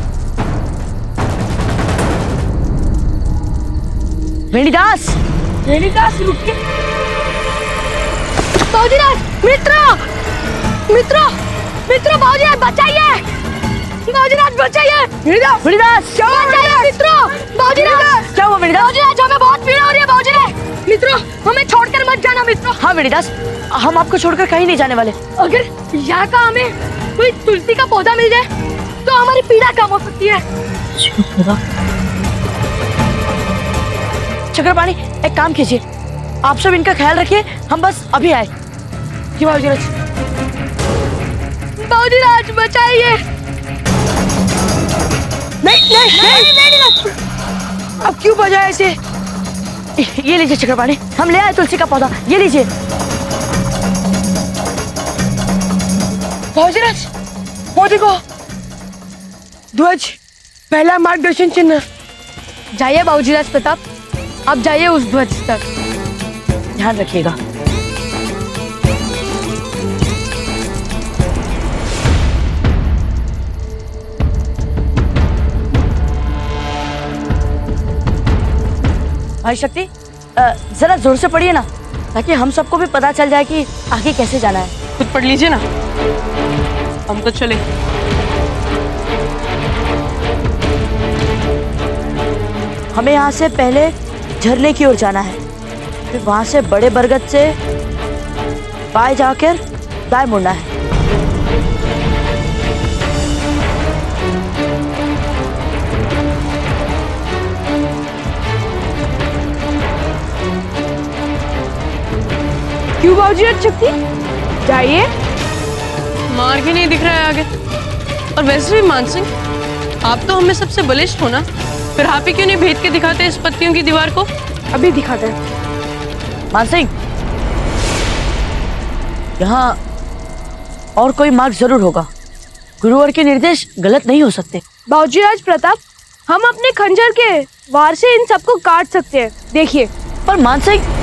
वेणीदास, वेणीदास रुकिए। बाबूजीराज, मित्रों, मित्रों, मित्रों, बाबूजीराज बचाइए, बाबूजीराज बचाइए। वेणीदास, वेणीदास, क्या हुआ मित्रों? बाबूजीराज, क्या हुआ वेणीदास? बाबूजीराज, हमें बहुत पीड़ा हो रही है बाबूजीराज। मित्रों, हमें छोड़कर मत जाना मित्रों। हाँ वेणीदास, हम आपको छोड़कर कहीं नहीं जाने वाले। अगर यहाँ का हमें कोई तुलसी का पौधा मिल जाए तो हमारी पीड़ा कम हो सकती है। चक्रपाणी, एक काम कीजिए, आप सब इनका ख्याल रखिए, हम बस अभी आए। जी बाबूजीराज। बाबूजीराज बचाइए। नहीं नहीं नहीं, अब क्यों बजाए इसे? ये लीजिए चक्रपाणी, हम ले आए तुलसी का पौधा, ये लीजिए। बाबूजीराज, वो देखो ध्वज, पहला मार्गदर्शन चिन्ह। जाइए बाबूजीराज प्रताप, आप जाइए उस ध्वज तक। ध्यान रखिएगा। भाई शक्ति, जरा जोर से पढ़िए ना, ताकि हम सबको भी पता चल जाए कि आगे कैसे जाना है। खुद पढ़ लीजिए ना, हम तो चले। हमें यहाँ से पहले झरने की ओर जाना है, फिर वहां से बड़े बरगद से बाएं जाकर दाएं मुड़ना है। क्यों बाबूजीराज शक्ति? जाइए। मार्ग ही नहीं दिख रहा है आगे। और वैसे भी मानसिंह, आप तो हमें सबसे बलिष्ठ हो ना, फिर आप ही क्यों नहीं भेद के दिखाते इस पत्तियों की दीवार को? अभी दिखाते हैं। मानसिंह, यहाँ और कोई मार्ग जरूर होगा। गुरुवर के निर्देश गलत नहीं हो सकते। बाबूजीराज प्रताप, हम अपने खंजर के वार से इन सबको काट सकते हैं, देखिए। पर मानसिंह,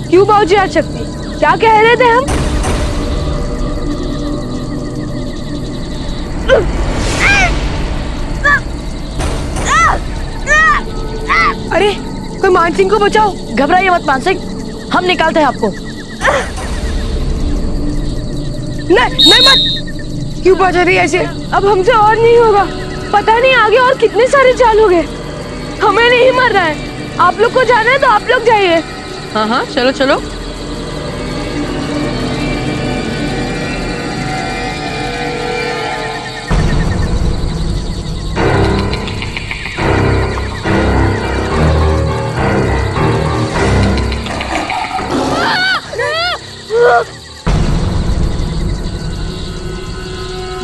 क्यों बाबूजीराज शक्ति, क्या कह रहे थे हम? अरे कोई मानसिंह को बचाओ। घबराइए मत मानसिंह, हम निकालते हैं आपको। नहीं नहीं मत, क्यों बचा रही ऐसे? अब हमसे और नहीं होगा। पता नहीं आगे और कितने सारे चाल हो गए। हमें नहीं मरना है। आप लोग को जाना है तो आप लोग जाइए। हाँ हाँ, चलो चलो।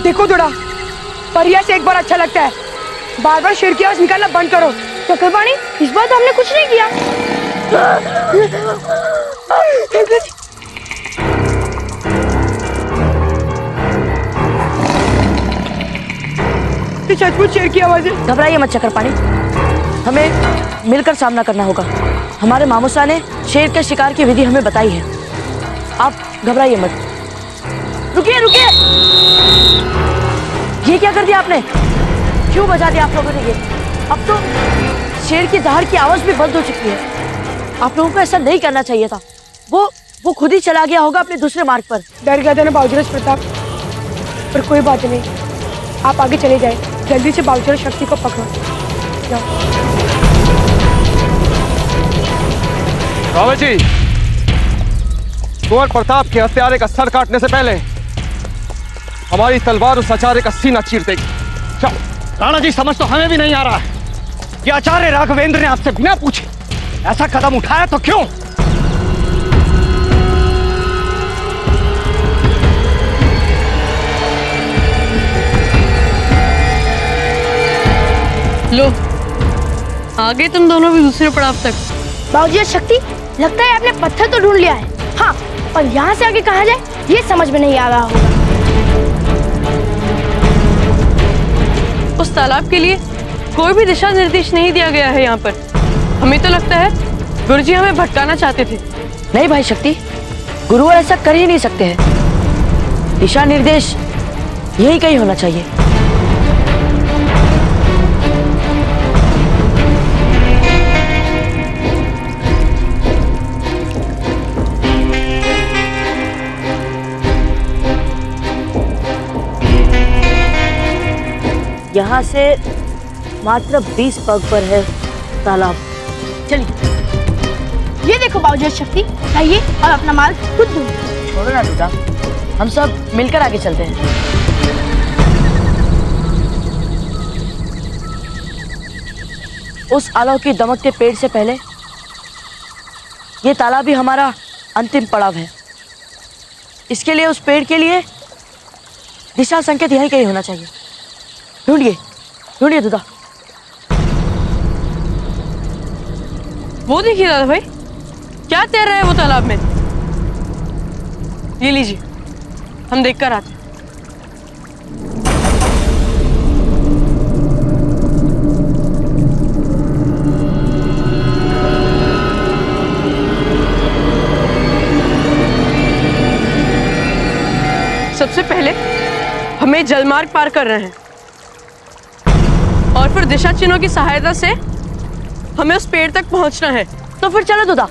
देखो थोड़ा, परिया से एक बार अच्छा लगता है, बार बार शेर की आवाज निकालना बंद करो। चक्रपाणी, इस बार तो हमने कुछ नहीं किया। सचमुच शेर की आवाज है। घबराइए मत चक्रपाणी, हमें मिलकर सामना करना होगा। हमारे मामूसा ने शेर के शिकार की विधि हमें बताई है। आप घबराइए मत। रुकिए रुकिए, ये क्या कर दिया आपने? क्यों बजा दिया आप लोगों ने ये? अब तो शेर की दहाड़ की आवाज भी बंद हो चुकी है। आप लोगों को ऐसा नहीं करना चाहिए था। वो वो खुद ही चला गया होगा अपने दूसरे मार्ग पर। डर गया था ना बाबूजी प्रताप, पर कोई बात नहीं, आप आगे चले जाए, जल्दी से बाबूजी शक्ति को पकड़ो। जाओ। रावत जी, कुंवर प्रताप के हत्यारे का सर काटने से पहले हमारी तलवार उस आचार्य का सीना चीर देगी। जाओ। राणा जी, समझ तो हमें भी नहीं आ रहा है कि आचार्य राघवेंद्र ने आपसे बिना पूछे ऐसा कदम उठाया तो क्यों? लो, आगे तुम दोनों भी दूसरे पड़ाव तक। बाबूजी शक्ति, लगता है आपने पत्थर तो ढूंढ लिया है। हाँ, पर यहाँ से आगे कहाँ जाए ये समझ में नहीं आ रहा होगा। उस तालाब के लिए कोई भी दिशा निर्देश नहीं दिया गया है यहाँ पर। हमें तो लगता है गुरुजी हमें भटकाना चाहते थे। नहीं भाई शक्ति, गुरुवर ऐसा कर ही नहीं सकते हैं। दिशा निर्देश यही कहीं होना चाहिए। यहाँ से मात्र 20 पग पर है तालाब। चलिए। ये देखो बाबूजी शक्ति, जाइए और अपना मार्ग खुद ढूंढिए। छोड़ो ना दूधा, हम सब मिलकर आगे चलते हैं। उस आलव की दमक के पेड़ से पहले ये तालाब भी हमारा अंतिम पड़ाव है। इसके लिए उस पेड़ के लिए दिशा संकेत यहीं कहीं होना चाहिए। ढूंढिए, ढूंढिए दूधा। वो देखिए दादा भाई, क्या तैर रहा है वो तालाब में। ये लीजिए, हम देखकर आते हैं। सबसे पहले हमें जलमार्ग पार कर रहे हैं और फिर दिशा चिन्हों की सहायता से हमें उस पेड़ तक पहुंचना है। तो फिर चलो दूधा।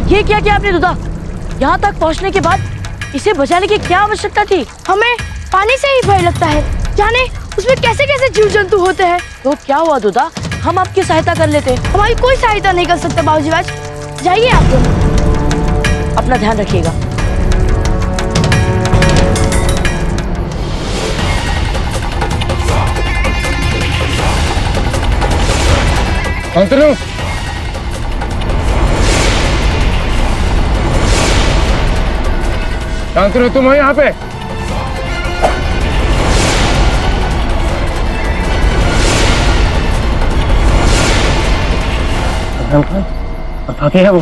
ये क्या किया आपने दूधा? यहाँ तक पहुँचने के बाद इसे बचाने की क्या आवश्यकता थी? हमें पानी से ही भय लगता है, जाने उसमें कैसे कैसे जीव जंतु होते हैं। तो क्या हुआ दूधा, हम आपकी सहायता कर लेते। हमारी कोई सहायता नहीं कर सकता बाबूजी। आज जाइए आप दोनों। अपना ध्यान रखिएगा। शांतनु, शांतनु, तुम हो यहाँ पे? बता के है वो।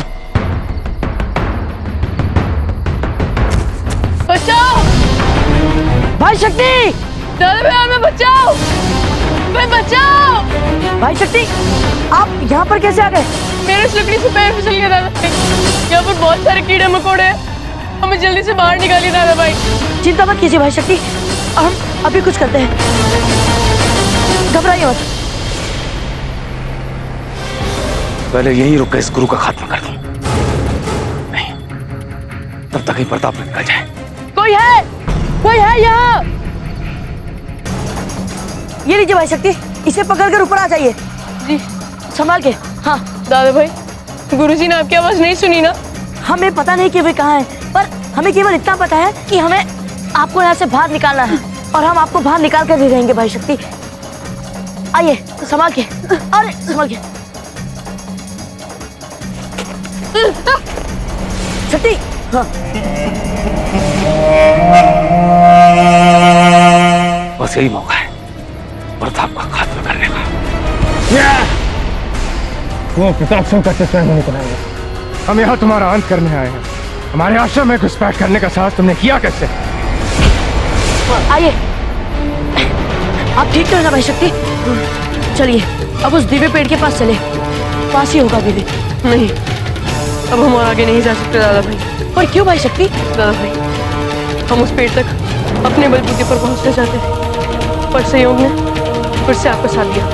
बचाओ भाई शक्ति, दादा भाई हमें बचाओ, भाई बचाओ। भाई शक्ति, आप यहाँ पर कैसे आ गए? मेरे इस लकड़ी से पैर फिसल गया दादा भाई। यहाँ पर बहुत सारे कीड़े मकोड़े हैं, हमें जल्दी से बाहर निकालिए दादा भाई। चिंता मत कीजिए भाई शक्ति, हम अभी कुछ करते हैं, घबराइए मत। पहले यही रुक कर इस गुरु का खात्मा कर दूं। नहीं, तब तक ही प्रताप निकल जाए। कोई है यहाँ। ये लीजिए भाई शक्ति, इसे पकड़कर ऊपर आ जाइए। जी, संभाल के। हाँ दादा भाई, गुरुजी ने आपकी आवाज नहीं सुनी ना? हमें पता नहीं कि वे कहाँ हैं, पर हमें केवल इतना पता है कि हमें आपको यहाँ से बाहर निकालना है और हम आपको बाहर निकाल कर भी रहेंगे भाई शक्ति। आइए, संभाल के। अरे संभाल के शक्ति। हाँ, बस यही मौका है प्रताप का खात्मा करने का। वो प्रताप सिंह का चेष्टा नहीं कराएंगे। हम यहाँ तुम्हारा अंत करने आए हैं। हमारे आश्रम में घुसपैठ करने का साहस तुमने किया कैसे? आइए, आप ठीक तो है ना भाई शक्ति? चलिए अब उस दिव्य पेड़ के पास चले, पास ही होगा दिव्य। नहीं, अब हम और आगे नहीं जा सकते दादा भाई। पर क्यों भाई शक्ति? दादा भाई, हम उस पेड़ तक अपने बलबूते पर पहुंचना चाहते थे, पर संयोग ने फिर से आपका साथ दिया।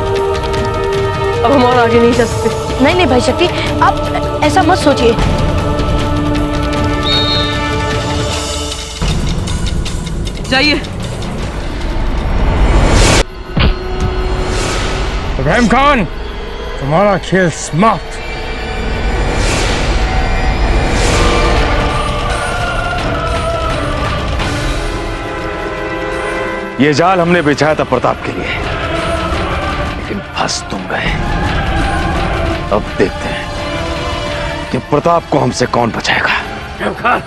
अब हम और आगे नहीं जा सकते। नहीं भाई शक्ति, आप ऐसा मत सोचिए। जाइए। इब्राहिम खान, तुम्हारा खेल समाप्त। ये जाल हमने बिछाया था प्रताप के लिए, लेकिन फंस तुम गए। अब देखते हैं कि प्रताप को हमसे कौन बचाएगा। इब्राहिम खान,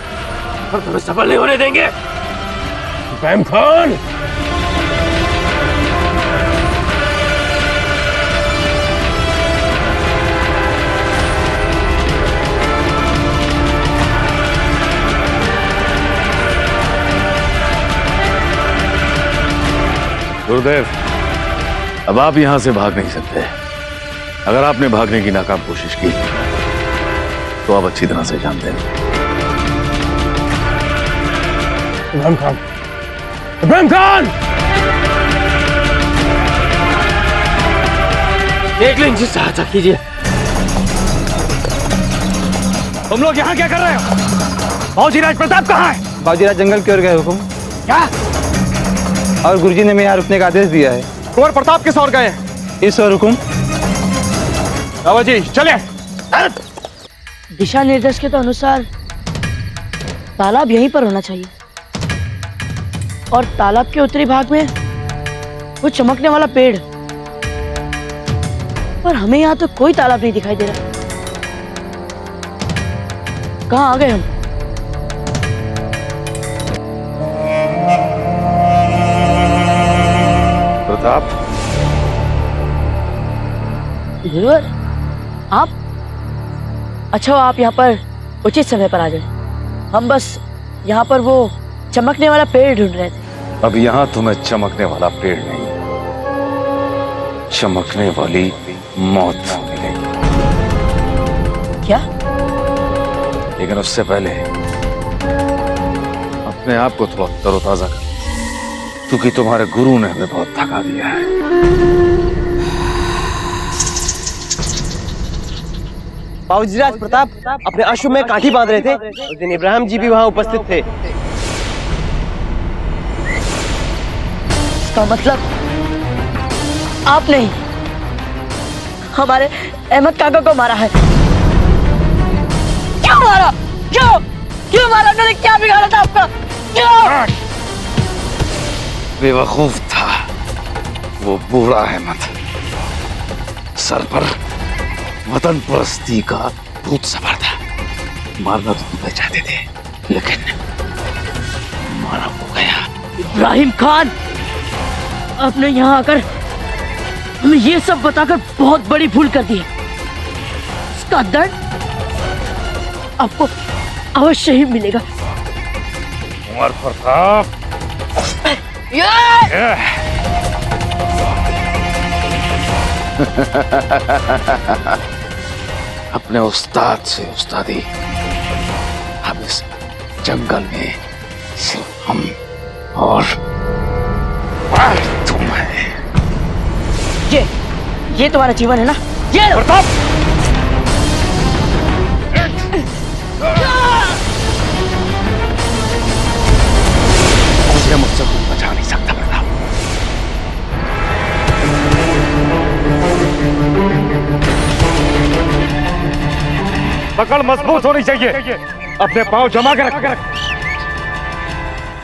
हम तुम्हें सफल नहीं होने देंगे। इब्राहिम खान, गुरुदेव, अब आप यहां से भाग नहीं सकते। अगर आपने भागने की नाकाम कोशिश की तो आप अच्छी तरह से जानते हैं। इब्राहिम खान, इब्राहिम खान, देख लो, इनसे सहायता कीजिए। तुम लोग यहाँ क्या कर रहे हो? बाबूजीराज प्रताप कहाँ है? बाबूजीराज जंगल की ओर गए हुकुम। क्या? और गुरुजी ने हमें यहाँ रुकने का आदेश दिया है। कुंवर प्रताप किस ओर गए? इस ओर हुकुम। बाबा जी चले। दिशा निर्देश के तो अनुसार तालाब यहीं पर होना चाहिए, और तालाब के उत्तरी भाग में वो चमकने वाला पेड़, पर हमें यहाँ तो कोई तालाब नहीं दिखाई दे रहा। कहाँ आ गए हम? प्रताप, गुरुवर, आप? अच्छा, आप यहाँ पर उचित समय पर आ गए। हम बस यहाँ पर वो चमकने वाला पेड़ ढूंढ रहे थे। अब यहां तुम्हें चमकने वाला पेड़ नहीं, चमकने वाली मौत मिलेगी। क्या? लेकिन उससे पहले अपने आप को थोड़ा तरोताजा कर, क्योंकि तुम्हारे गुरु ने हमें बहुत थका दिया है। बाबूजीराज प्रताप अपने अश्व में काठी बांध रहे थे। उस दिन इब्राहिम जी भी वहाँ उपस्थित थे। इसका मतलब आप नहीं, हमारे अहमद काका को मारा है। क्यों मारा? क्यों? क्यों मारा? उन्होंने क्या बिगाड़ा था आपका? क्यों? बेवकूफ था वो बूढ़ा अहमद, सर पर वतन परस्ती का भूत सवार था। मारना तो तुम्हें चाहते थे, लेकिन मारा हो गया। इब्राहिम खान, आपने यहाँ आकर हमें ये सब बताकर बहुत बड़ी भूल कर दी है। इसका दर्द आपको अवश्य ही मिलेगा। कुंवर प्रताप, अपने उस्ताद से उस्तादी अब इस जंगल में सिर्फ हम और तुम है। ये तुम्हारा जीवन है ना? ये प्रताप, मुझे मुझसे कोई बचा नहीं सकता प्रताप। पकड़ मजबूत होनी चाहिए। अपने पांव जमा कर रख,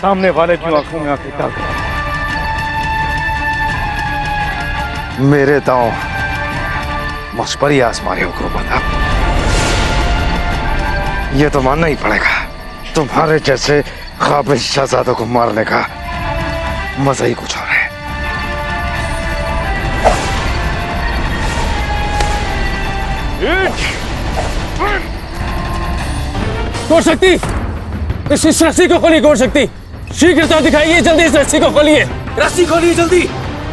सामने वाले की आंखों में आंखें डाल। मेरे दांव मुझ पर ही आजमाए हो गुरु प्रताप। ये तो मानना ही पड़ेगा, तुम्हारे जैसे काबिल शहजादों को मारने का मजा ही कुछ और है। गौर शक्ति, इस रस्सी को खोलिए। गौर शक्ति, शीघ्रता दिखाइए, जल्दी इस रस्सी को खोलिए। रस्सी खोलिए जल्दी।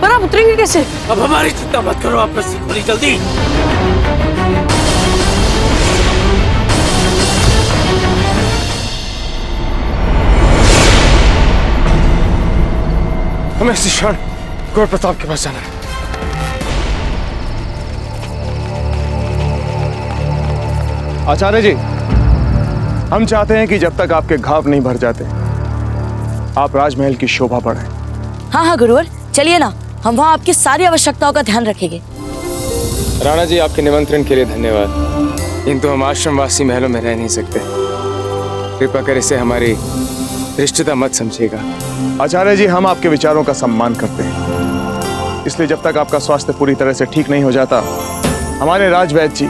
पर आप उतरेंगे कैसे? अब हमारी चिंता मत करो, आप रस्सी खोलिए जल्दी। हमें इस क्षण गौर प्रताप के पास जाना है। आचार्य जी, हम चाहते हैं कि जब तक आपके घाव नहीं भर जाते, आप राजमहल की शोभा बढ़ाएं। हाँ हाँ गुरुवर, चलिए ना, हम वहाँ आपकी सारी आवश्यकताओं का ध्यान रखेंगे। राणा जी, आपके निमंत्रण के लिए धन्यवाद, किंतु हम आश्रमवासी महलों में रह नहीं सकते। कृपा कर इसे हमारी धृष्टता मत समझिएगा। आचार्य जी, हम आपके विचारों का सम्मान करते हैं, इसलिए जब तक आपका स्वास्थ्य पूरी तरह से ठीक नहीं हो जाता, हमारे राजवैद्य जी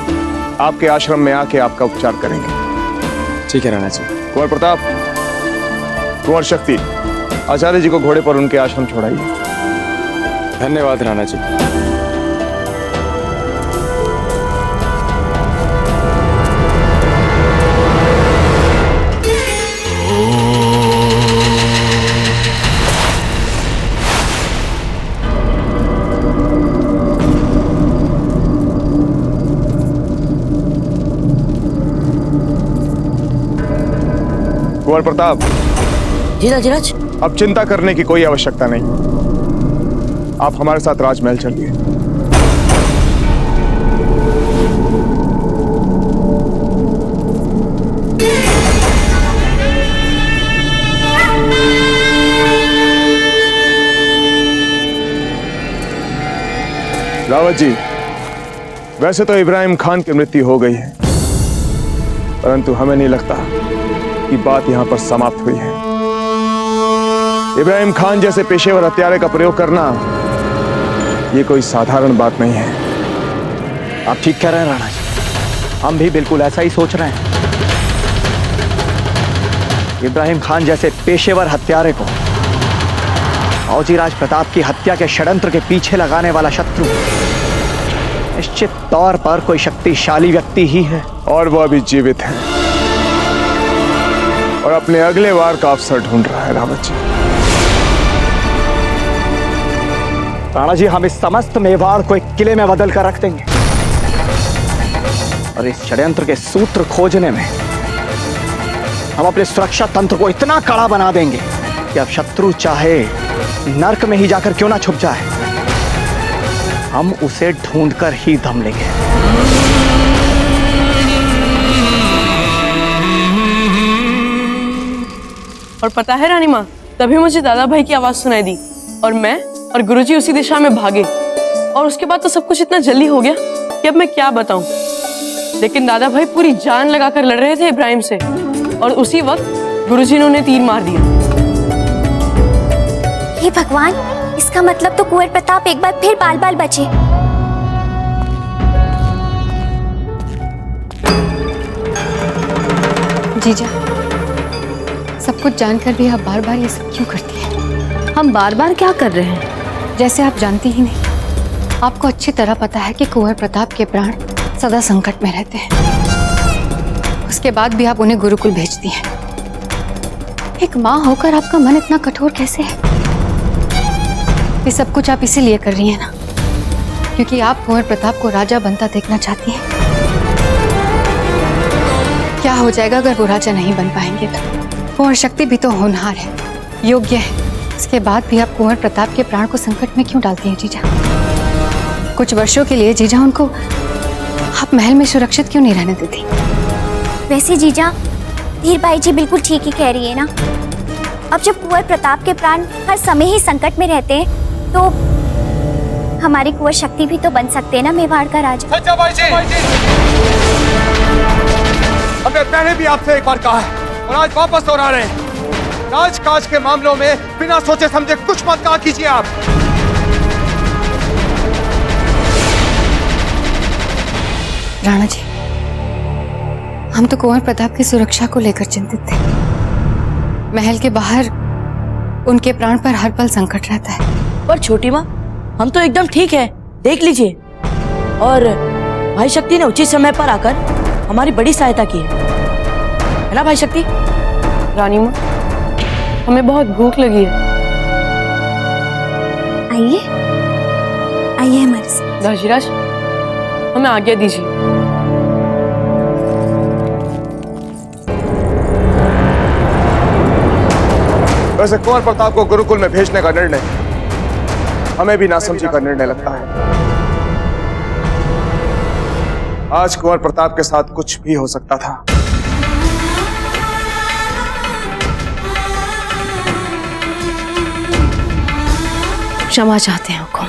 आपके आश्रम में आके आपका उपचार करेंगे। ठीक है राणा जी। कुंवर प्रताप, कुंवर शक्ति, आचार्य जी को घोड़े पर उनके आश्रम छोड़ाइए। धन्यवाद राणा जी। कुंवर प्रताप, जी राज। अब चिंता करने की कोई आवश्यकता नहीं, आप हमारे साथ राजमहल चलिए। रावत जी, वैसे तो इब्राहिम खान की मृत्यु हो गई है, परंतु हमें नहीं लगता कि बात यहां पर समाप्त हुई है। इब्राहिम खान जैसे पेशेवर हत्यारे का प्रयोग करना ये कोई साधारण बात नहीं है। आप ठीक कह रहे हैं राणा जी, हम भी बिल्कुल ऐसा ही सोच रहे हैं। इब्राहिम खान जैसे पेशेवर हत्यारे को औजीराज प्रताप की हत्या के षड्यंत्र के पीछे लगाने वाला शत्रु निश्चित तौर पर कोई शक्तिशाली व्यक्ति ही है, और वह अभी जीवित है और अपने अगले वार का अवसर ढूंढ रहा है। रावत जी, राणा जी, हम इस समस्त मेवाड़ को एक किले में बदल कर रख देंगे और इस षड्यंत्र के सूत्र खोजने में हम अपने सुरक्षा तंत्र को इतना कड़ा बना देंगे कि अब शत्रु चाहे नर्क में ही जाकर क्यों ना छुप जाए, हम उसे ढूंढकर ही दम लेंगे। और पता है रानी माँ, तभी मुझे दादा भाई की आवाज सुनाई दी और मैं और गुरुजी उसी दिशा में भागे, और उसके बाद तो सब कुछ इतना जल्दी हो गया कि अब मैं क्या बताऊं। लेकिन दादा भाई पूरी जान लगाकर लड़ रहे थे इब्राहिम से, और उसी वक्त गुरुजी ने उन्हें तीर मार दिया। हे भगवान, इसका मतलब तो कुंवर प्रताप एक बार फिर बाल बाल बचे। जीजा, सब कुछ जानकर भी आप बार बार ये सब क्यों करती हैं? हम बार बार क्या कर रहे हैं? जैसे आप जानती ही नहीं। आपको अच्छी तरह पता है कि कुंवर प्रताप के प्राण सदा संकट में रहते हैं। उसके बाद भी आप उन्हें गुरुकुल भेजती हैं। एक माँ होकर आपका मन इतना कठोर कैसे है? ये सब कुछ आप इसीलिए कर रही हैं ना, क्योंकि आप कुंवर प्रताप को राजा बनता देखना चाहती हैं। क्या हो जाएगा अगर वो राजा नहीं बन पाएंगे तो? कुंवर शक्ति भी तो होनहार है, योग्य है। इसके बाद भी आप कुंवर प्रताप के प्राण को संकट में क्यों डालती हैं जीजा? कुछ वर्षों के लिए जीजा उनको आप महल में सुरक्षित क्यों नहीं रहने देती? वैसे जीजा, धीर भाई जी बिल्कुल ठीक ही कह रही है ना। अब जब कुंवर प्रताप के प्राण हर समय ही संकट में रहते हैं तो हमारी कुंवर शक्ति भी तो बन सकते हैं ना मेवाड़ का राजा। हमने पहले भी आपसे एक बार कहा है और आज वापस दोहरा रहे हैं, राजकाज के मामलों में बिना सोचे समझे कुछ मत कहा कीजिए आप। राणा जी, हम तो कुंवर प्रताप की सुरक्षा को लेकर चिंतित थे। महल के बाहर उनके प्राण पर हर पल संकट रहता है। पर छोटी माँ, हम तो एकदम ठीक है, देख लीजिए। और भाई शक्ति ने उचित समय पर आकर हमारी बड़ी सहायता की है ना भाई शक्ति? रानी माँ, हमें बहुत भूख लगी है। आइए आइए हमारे साथ। धर्षराज, हमें आज्ञा दीजिए। वैसे कुंवर प्रताप को गुरुकुल में भेजने का निर्णय हमें भी नासमझी का निर्णय लगता है। आज कुंवर प्रताप के साथ कुछ भी हो सकता था। क्षमा चाहते हैं हुकुम।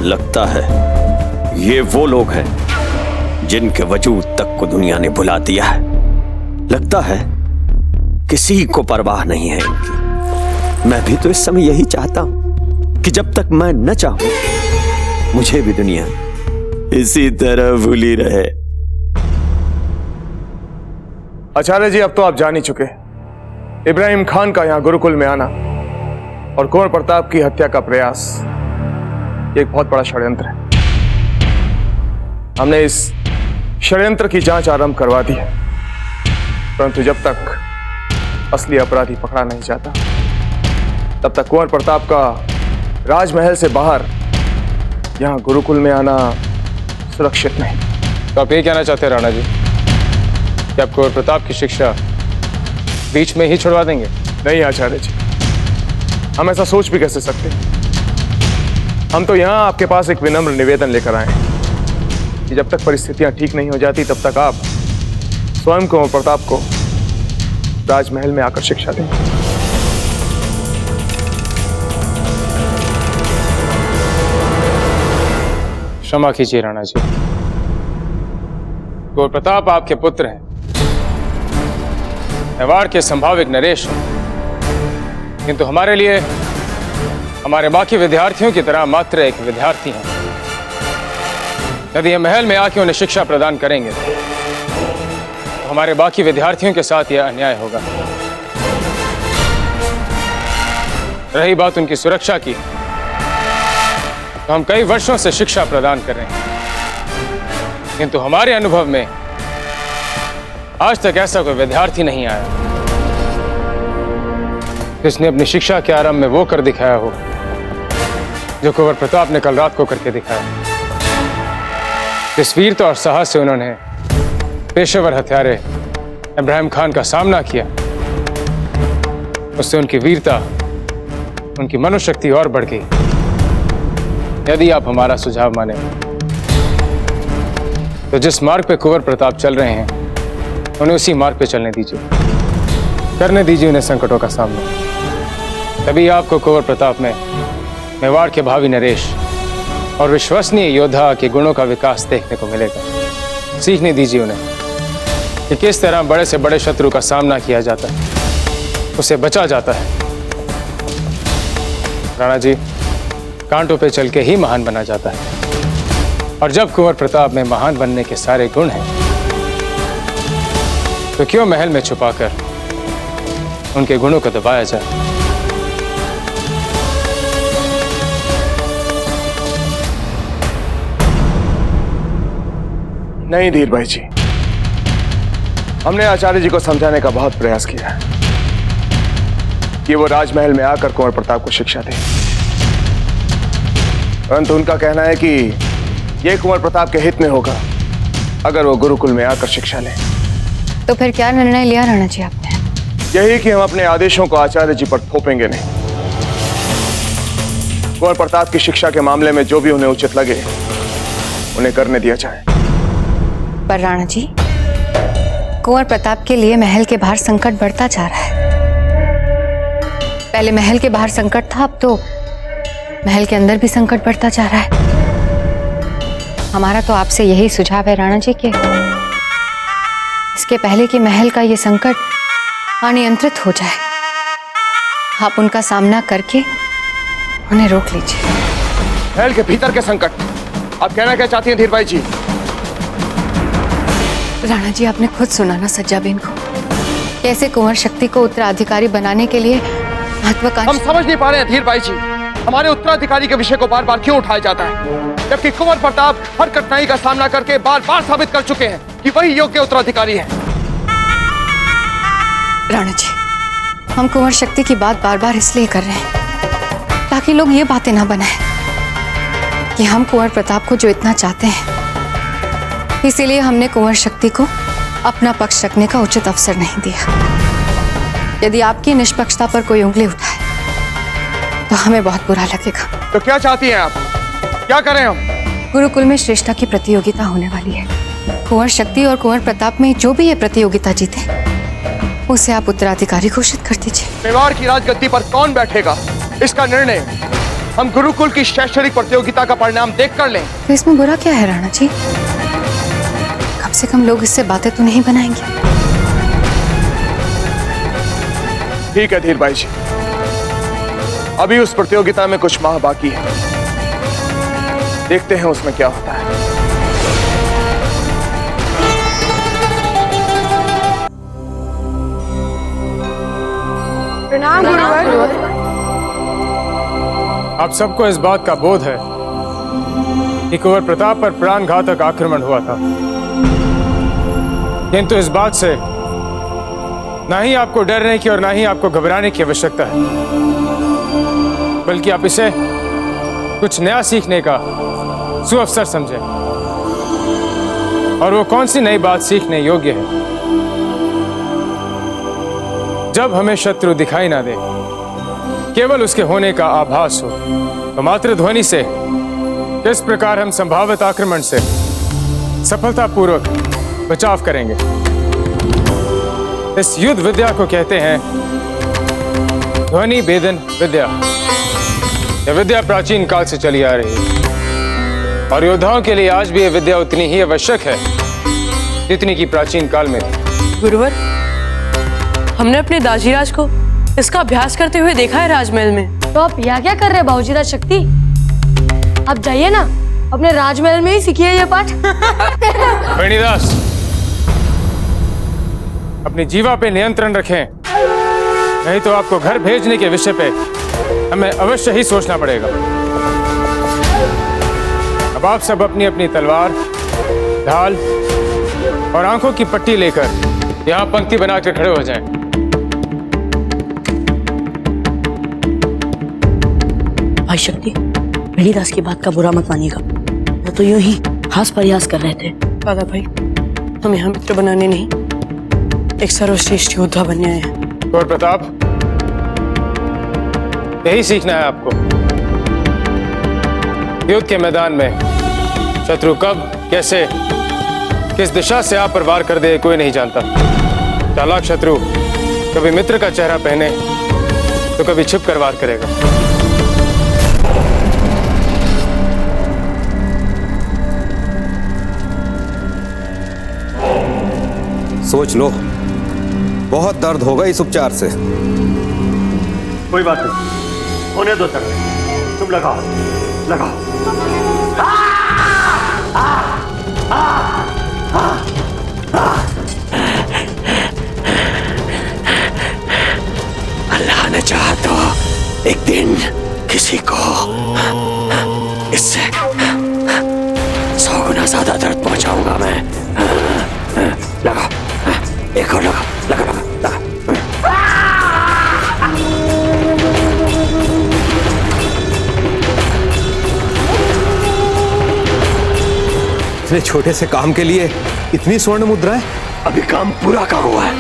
लगता है ये वो लोग हैं जिनके वजूद तक को दुनिया ने भुला दिया है। लगता है किसी को परवाह नहीं है इनकी। मैं भी तो इस समय यही चाहता हूं कि जब तक मैं न चाहूं मुझे भी दुनिया इसी तरह भूली रहे। आचार्य जी, अब तो आप जान ही चुके, इब्राहिम खान का यहां गुरुकुल में आना और कुंवर प्रताप की हत्या का प्रयास एक बहुत बड़ा षड्यंत्र है। हमने इस षड्यंत्र की जांच आरंभ करवा दी है, परंतु जब तक असली अपराधी पकड़ा नहीं जाता तब तक कुंवर प्रताप का राजमहल से बाहर यहां गुरुकुल में आना सुरक्षित नहीं। तो आप ये कहना चाहते हैं राणा जी कि आप कुंवर प्रताप की शिक्षा बीच में ही छुड़वा देंगे? नहीं आचार्य जी, हम ऐसा सोच भी कैसे सकते हैं। हम तो यहां आपके पास एक विनम्र निवेदन लेकर आए हैं कि जब तक परिस्थितियां ठीक नहीं हो जाती तब तक आप स्वयं कुंवर प्रताप को राजमहल में आकर शिक्षा दें। क्षमा कीजिए राणा जी, कुंवर प्रताप आपके पुत्र हैं, मेवाड़ के संभावित नरेश हैं, किंतु हमारे लिए हमारे बाकी विद्यार्थियों की तरह मात्र एक विद्यार्थी हैं। यदि ये महल में आके उन्हें शिक्षा प्रदान करेंगे तो हमारे बाकी विद्यार्थियों के साथ यह अन्याय होगा। रही बात उनकी सुरक्षा की, तो हम कई वर्षों से शिक्षा प्रदान कर रहे हैं, किंतु हमारे अनुभव में आज तक ऐसा कोई विद्यार्थी नहीं आया जिसने अपनी शिक्षा के आरंभ में वो कर दिखाया हो जो कुंवर प्रताप ने कल रात को करके दिखाया। जिस वीरता और साहस से उन्होंने पेशेवर हत्यारे इब्राहिम खान का सामना किया, उससे उनकी वीरता, उनकी मनोशक्ति और बढ़ गई। यदि आप हमारा सुझाव माने तो जिस मार्ग पे कुंवर प्रताप चल रहे हैं उन्हें उसी मार्ग पे चलने दीजिए, करने दीजिए उन्हें संकटों का सामना। तभी आपको कुंवर प्रताप में मेवाड़ के भावी नरेश और विश्वसनीय योद्धा के गुणों का विकास देखने को मिलेगा। सीखने दीजिए उन्हें कि किस तरह बड़े से बड़े शत्रु का सामना किया जाता है, उसे बचा जाता है। राणा जी, कांटों पे चल के ही महान बना जाता है, और जब कुंवर प्रताप में महान बनने के सारे गुण हैं तो क्यों महल में छुपाकर उनके गुणों को दबाया जाए। नहीं धीर भाई जी, हमने आचार्य जी को समझाने का बहुत प्रयास किया है कि वो राजमहल में आकर कुंवर प्रताप को शिक्षा दें, परंतु उनका कहना है कि यह कुंवर प्रताप के हित में होगा अगर वो गुरुकुल में आकर शिक्षा लें। तो फिर क्या निर्णय लिया राणा जी आपने? यही कि हम अपने आदेशों को आचार्य जी पर थोपेंगे नहीं। कुंवर प्रताप की शिक्षा के मामले में जो भी उन्हें उचित लगे उन्हें करने दिया जाए। पर राणा जी, कुंवर प्रताप के लिए महल के बाहर संकट बढ़ता जा रहा है। पहले महल के बाहर संकट था, अब तो महल के अंदर भी संकट बढ़ता जा रहा है। हमारा तो आपसे यही सुझाव है राणा जी के इसके पहले कि महल का ये संकट अनियंत्रित हो जाए, आप उनका सामना करके उन्हें रोक लीजिए। महल के भीतर के संकट, आप कहना क्या चाहती हैं धीरबाई जी? राणा जी, आपने खुद सुना ना सज्जाबेन को, कैसे कुंवर शक्ति को उत्तराधिकारी बनाने के लिए महत्वाकांक्षी। हम समझ नहीं पा रहे हैं धीरबाई जी, हमारे उत्तराधिकारी के विषय को बार बार क्यों उठाया जाता है, जबकि कुंवर प्रताप हर कठिनाई का सामना करके बार बार साबित कर चुके हैं कि वही योग्य उत्तराधिकारी हैं। राणा जी, हम कुंवर शक्ति की बात बार बार इसलिए कर रहे हैं ताकि लोग ये बातें ना बनाएं कि हम कुंवर प्रताप को जो इतना चाहते हैं, इसीलिए हमने कुंवर शक्ति को अपना पक्ष रखने का उचित अवसर नहीं दिया। यदि आपकी निष्पक्षता पर कोई उंगली उठाए तो हमें बहुत बुरा लगेगा। तो क्या चाहती हैं आप, क्या करें हम? गुरुकुल में श्रेष्ठता की प्रतियोगिता होने वाली है। कुंवर शक्ति और कुंवर प्रताप में जो भी ये प्रतियोगिता जीते उसे आप उत्तराधिकारी घोषित कर दीजिए। मेवाड़ की राजगद्दी पर कौन बैठेगा, इसका निर्णय हम गुरुकुल की शैक्षणिक प्रतियोगिता का परिणाम देख कर लें। तो इसमें बुरा क्या है राणा जी? कम से कम लोग इससे बातें तो नहीं बनाएंगे। ठीक है धीरबाई जी, अभी उस प्रतियोगिता में कुछ माह बाकी है, देखते हैं उसमें क्या होता है। प्रणाम गुरुवर। आप सबको इस बात का बोध है कि कुंवर प्रताप पर प्राणघातक आक्रमण हुआ था, किंतु इस बात से ना ही आपको डरने की और ना ही आपको घबराने की आवश्यकता है, बल्कि आप इसे कुछ नया सीखने का सुअवसर समझें। और वो कौन सी नई बात सीखने योग्य है? जब हमें शत्रु दिखाई ना दे, केवल उसके होने का आभास हो, तो मात्र ध्वनि से किस प्रकार हम संभावित आक्रमण से सफलतापूर्वक बचाव करेंगे। इस युद्ध विद्या को कहते हैं ध्वनि भेदन विद्या। यह विद्या प्राचीन काल से चली आ रही है और योद्धाओं के लिए आज भी यह विद्या उतनी ही आवश्यक है जितनी की प्राचीन काल में थी। गुरुवर, हमने अपने दाजीराज को इसका अभ्यास करते हुए देखा है राजमहल में। तो आप यहाँ क्या कर रहे हैं बाबूजीराज शक्ति? आप जाइए ना, अपने राजमहल में ही सीखिए ये पाठ। वेणीदास, अपनी जीवा पे नियंत्रण रखें, नहीं तो आपको घर भेजने के विषय पे हमें अवश्य ही सोचना पड़ेगा। अब आप सब अपनी अपनी तलवार, ढाल और आंखों की पट्टी लेकर यहाँ पंक्ति बनाकर खड़े हो जाएं। भाई शक्ति, वेणीदास की बात का बुरा मत मानिएगा, वो तो यूं ही हास प्रयास कर रहे थे। दादा भाई, हम यहाँ मित्र बनाने नहीं, एक सर्वश्रेष्ठ योद्धा बनने आए हैं। कुंवर प्रताप, यही सीखना है आपको। युद्ध के मैदान में शत्रु कब, कैसे, किस दिशा से आप पर वार कर दे कोई नहीं जानता। चालाक शत्रु कभी मित्र का चेहरा पहने तो कभी छिप कर वार करेगा। सोच लो, बहुत दर्द होगा इस उपचार से। कोई बात नहीं, होने दो सर, तुम लगाओ लगाओ। अल्लाह ने चाहा तो एक दिन किसी को इससे 100 गुना ज्यादा दर्द पहुंचाऊंगा मैं। लगा, एक और लगा, लगा लगा लगा। इतने छोटे से काम के लिए इतनी स्वर्ण मुद्राएं? अभी काम पूरा काम हुआ है,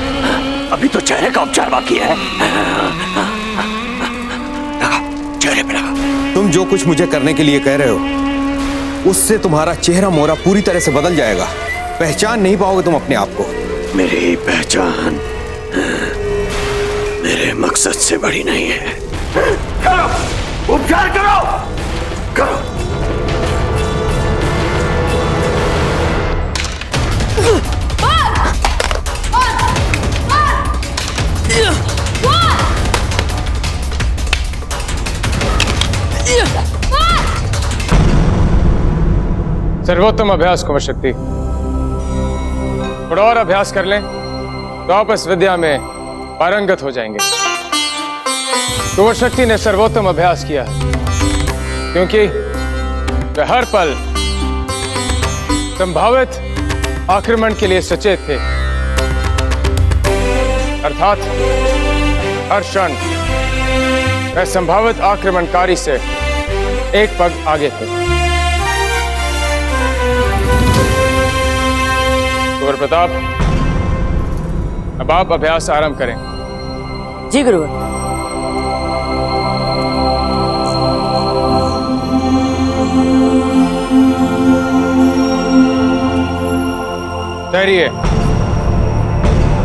अभी तो चेहरे का उपचार बाकी है। लगा, चेहरे पे लगा। तुम जो कुछ मुझे करने के लिए कह रहे हो, उससे तुम्हारा चेहरा मोहरा पूरी तरह से बदल जाएगा। पहचान नहीं पाओगे तुम अपने आप को। मेरी पहचान मेरे मकसद से बड़ी नहीं है। करो, उपचार करो, करो। सर्वोत्तम अभ्यास कुंवर शक्ति। थोड़ा और अभ्यास कर लें तो आप इस विद्या में पारंगत हो जाएंगे। कुंवर शक्ति ने सर्वोत्तम अभ्यास किया है क्योंकि वे हर पल संभावित आक्रमण के लिए सचेत थे, अर्थात हर क्षण वे संभावित आक्रमणकारी से एक पग आगे थे। कुंवर प्रताप, अब आप अभ्यास आरंभ करें। जी गुरुवर। ठहरिए।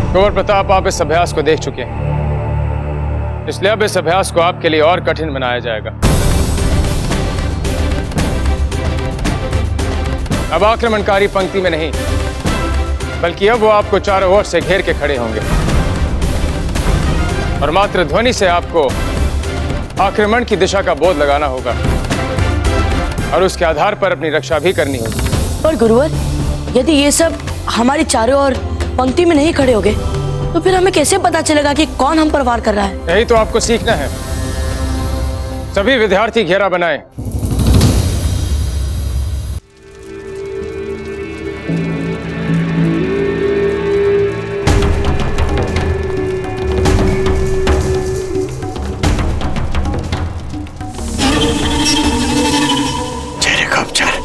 कुंवर प्रताप, आप इस अभ्यास को देख चुके हैं, इसलिए अब इस अभ्यास को आपके लिए और कठिन बनाया जाएगा। अब आक्रमणकारी पंक्ति में नहीं, बल्कि अब वो आपको चारों ओर से घेर के खड़े होंगे और मात्र ध्वनि से आपको आक्रमण की दिशा का बोध लगाना होगा और उसके आधार पर अपनी रक्षा भी करनी होगी। पर गुरुवर, यदि ये सब हमारी चारों ओर पंक्ति में नहीं खड़े होंगे तो फिर हमें कैसे पता चलेगा कि कौन हम पर वार कर रहा है? यही तो आपको सीखना है। सभी विद्यार्थी घेरा बनाएं। चेहरे का उपचार।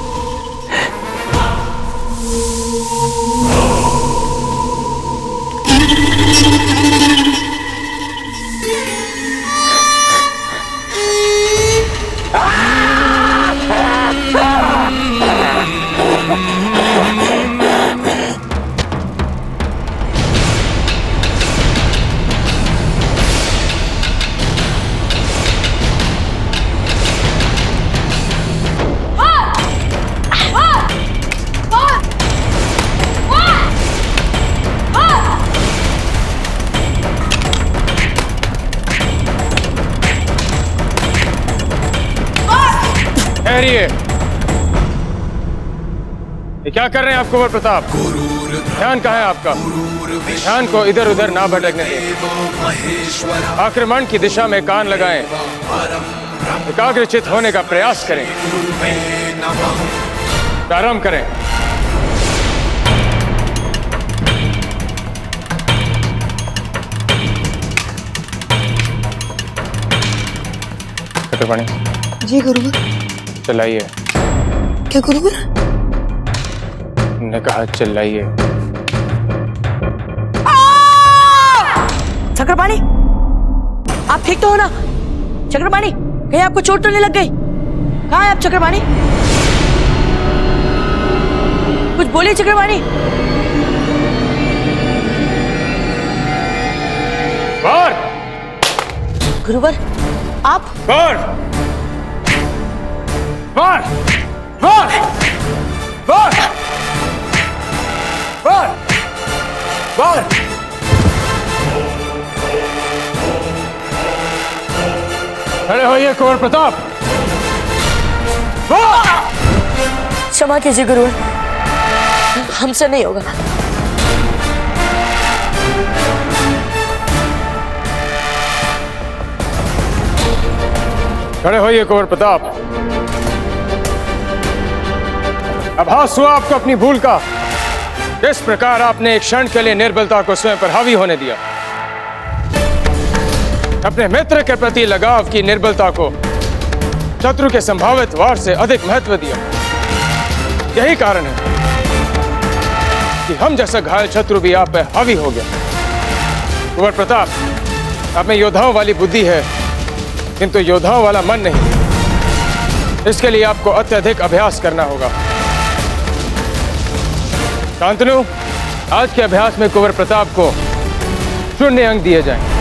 ठहरिए। ये क्या कर रहे हैं आप कुंवर प्रताप? ध्यान कहाँ है आपका? ध्यान को इधर उधर ना भटकने दें। आक्रमण की दिशा में कान लगाएं, एकाग्रचित होने का प्रयास करें। प्रारंभ करें। छत्रपाणी जी गुरुवर। चलाइए। क्या गुरुवर? ने कहा चलाइए। चक्रपाणी, आप ठीक तो हो ना? चक्रपाणी, कहीं आपको चोट तो नहीं लग गई? कहाँ है आप चक्रपाणी? कुछ बोलिए चक्रपाणी। वार! गुरुवर, आप? वार! वार! वार! वार! वार! वार! खड़े होइए कुंवर प्रताप। क्षमा कीजिए गुरुवर, हमसे नहीं होगा। खड़े होइए कुंवर प्रताप। आभास हुआ आपको अपनी भूल का। किस प्रकार आपने एक क्षण के लिए निर्बलता को स्वयं पर हावी होने दिया। अपने मित्र के प्रति लगाव की निर्बलता को शत्रु के संभावित वार से अधिक महत्व दिया। यही कारण है कि हम जैसा घायल शत्रु भी आप पे हावी हो गया। कुंवर प्रताप, आप में योद्धाओं वाली बुद्धि है, किंतु योद्धाओं वाला मन नहीं। इसके लिए आपको अत्यधिक अभ्यास करना होगा। शांतनु, आज के अभ्यास में कुंवर प्रताप को 0 अंक दिए जाएं।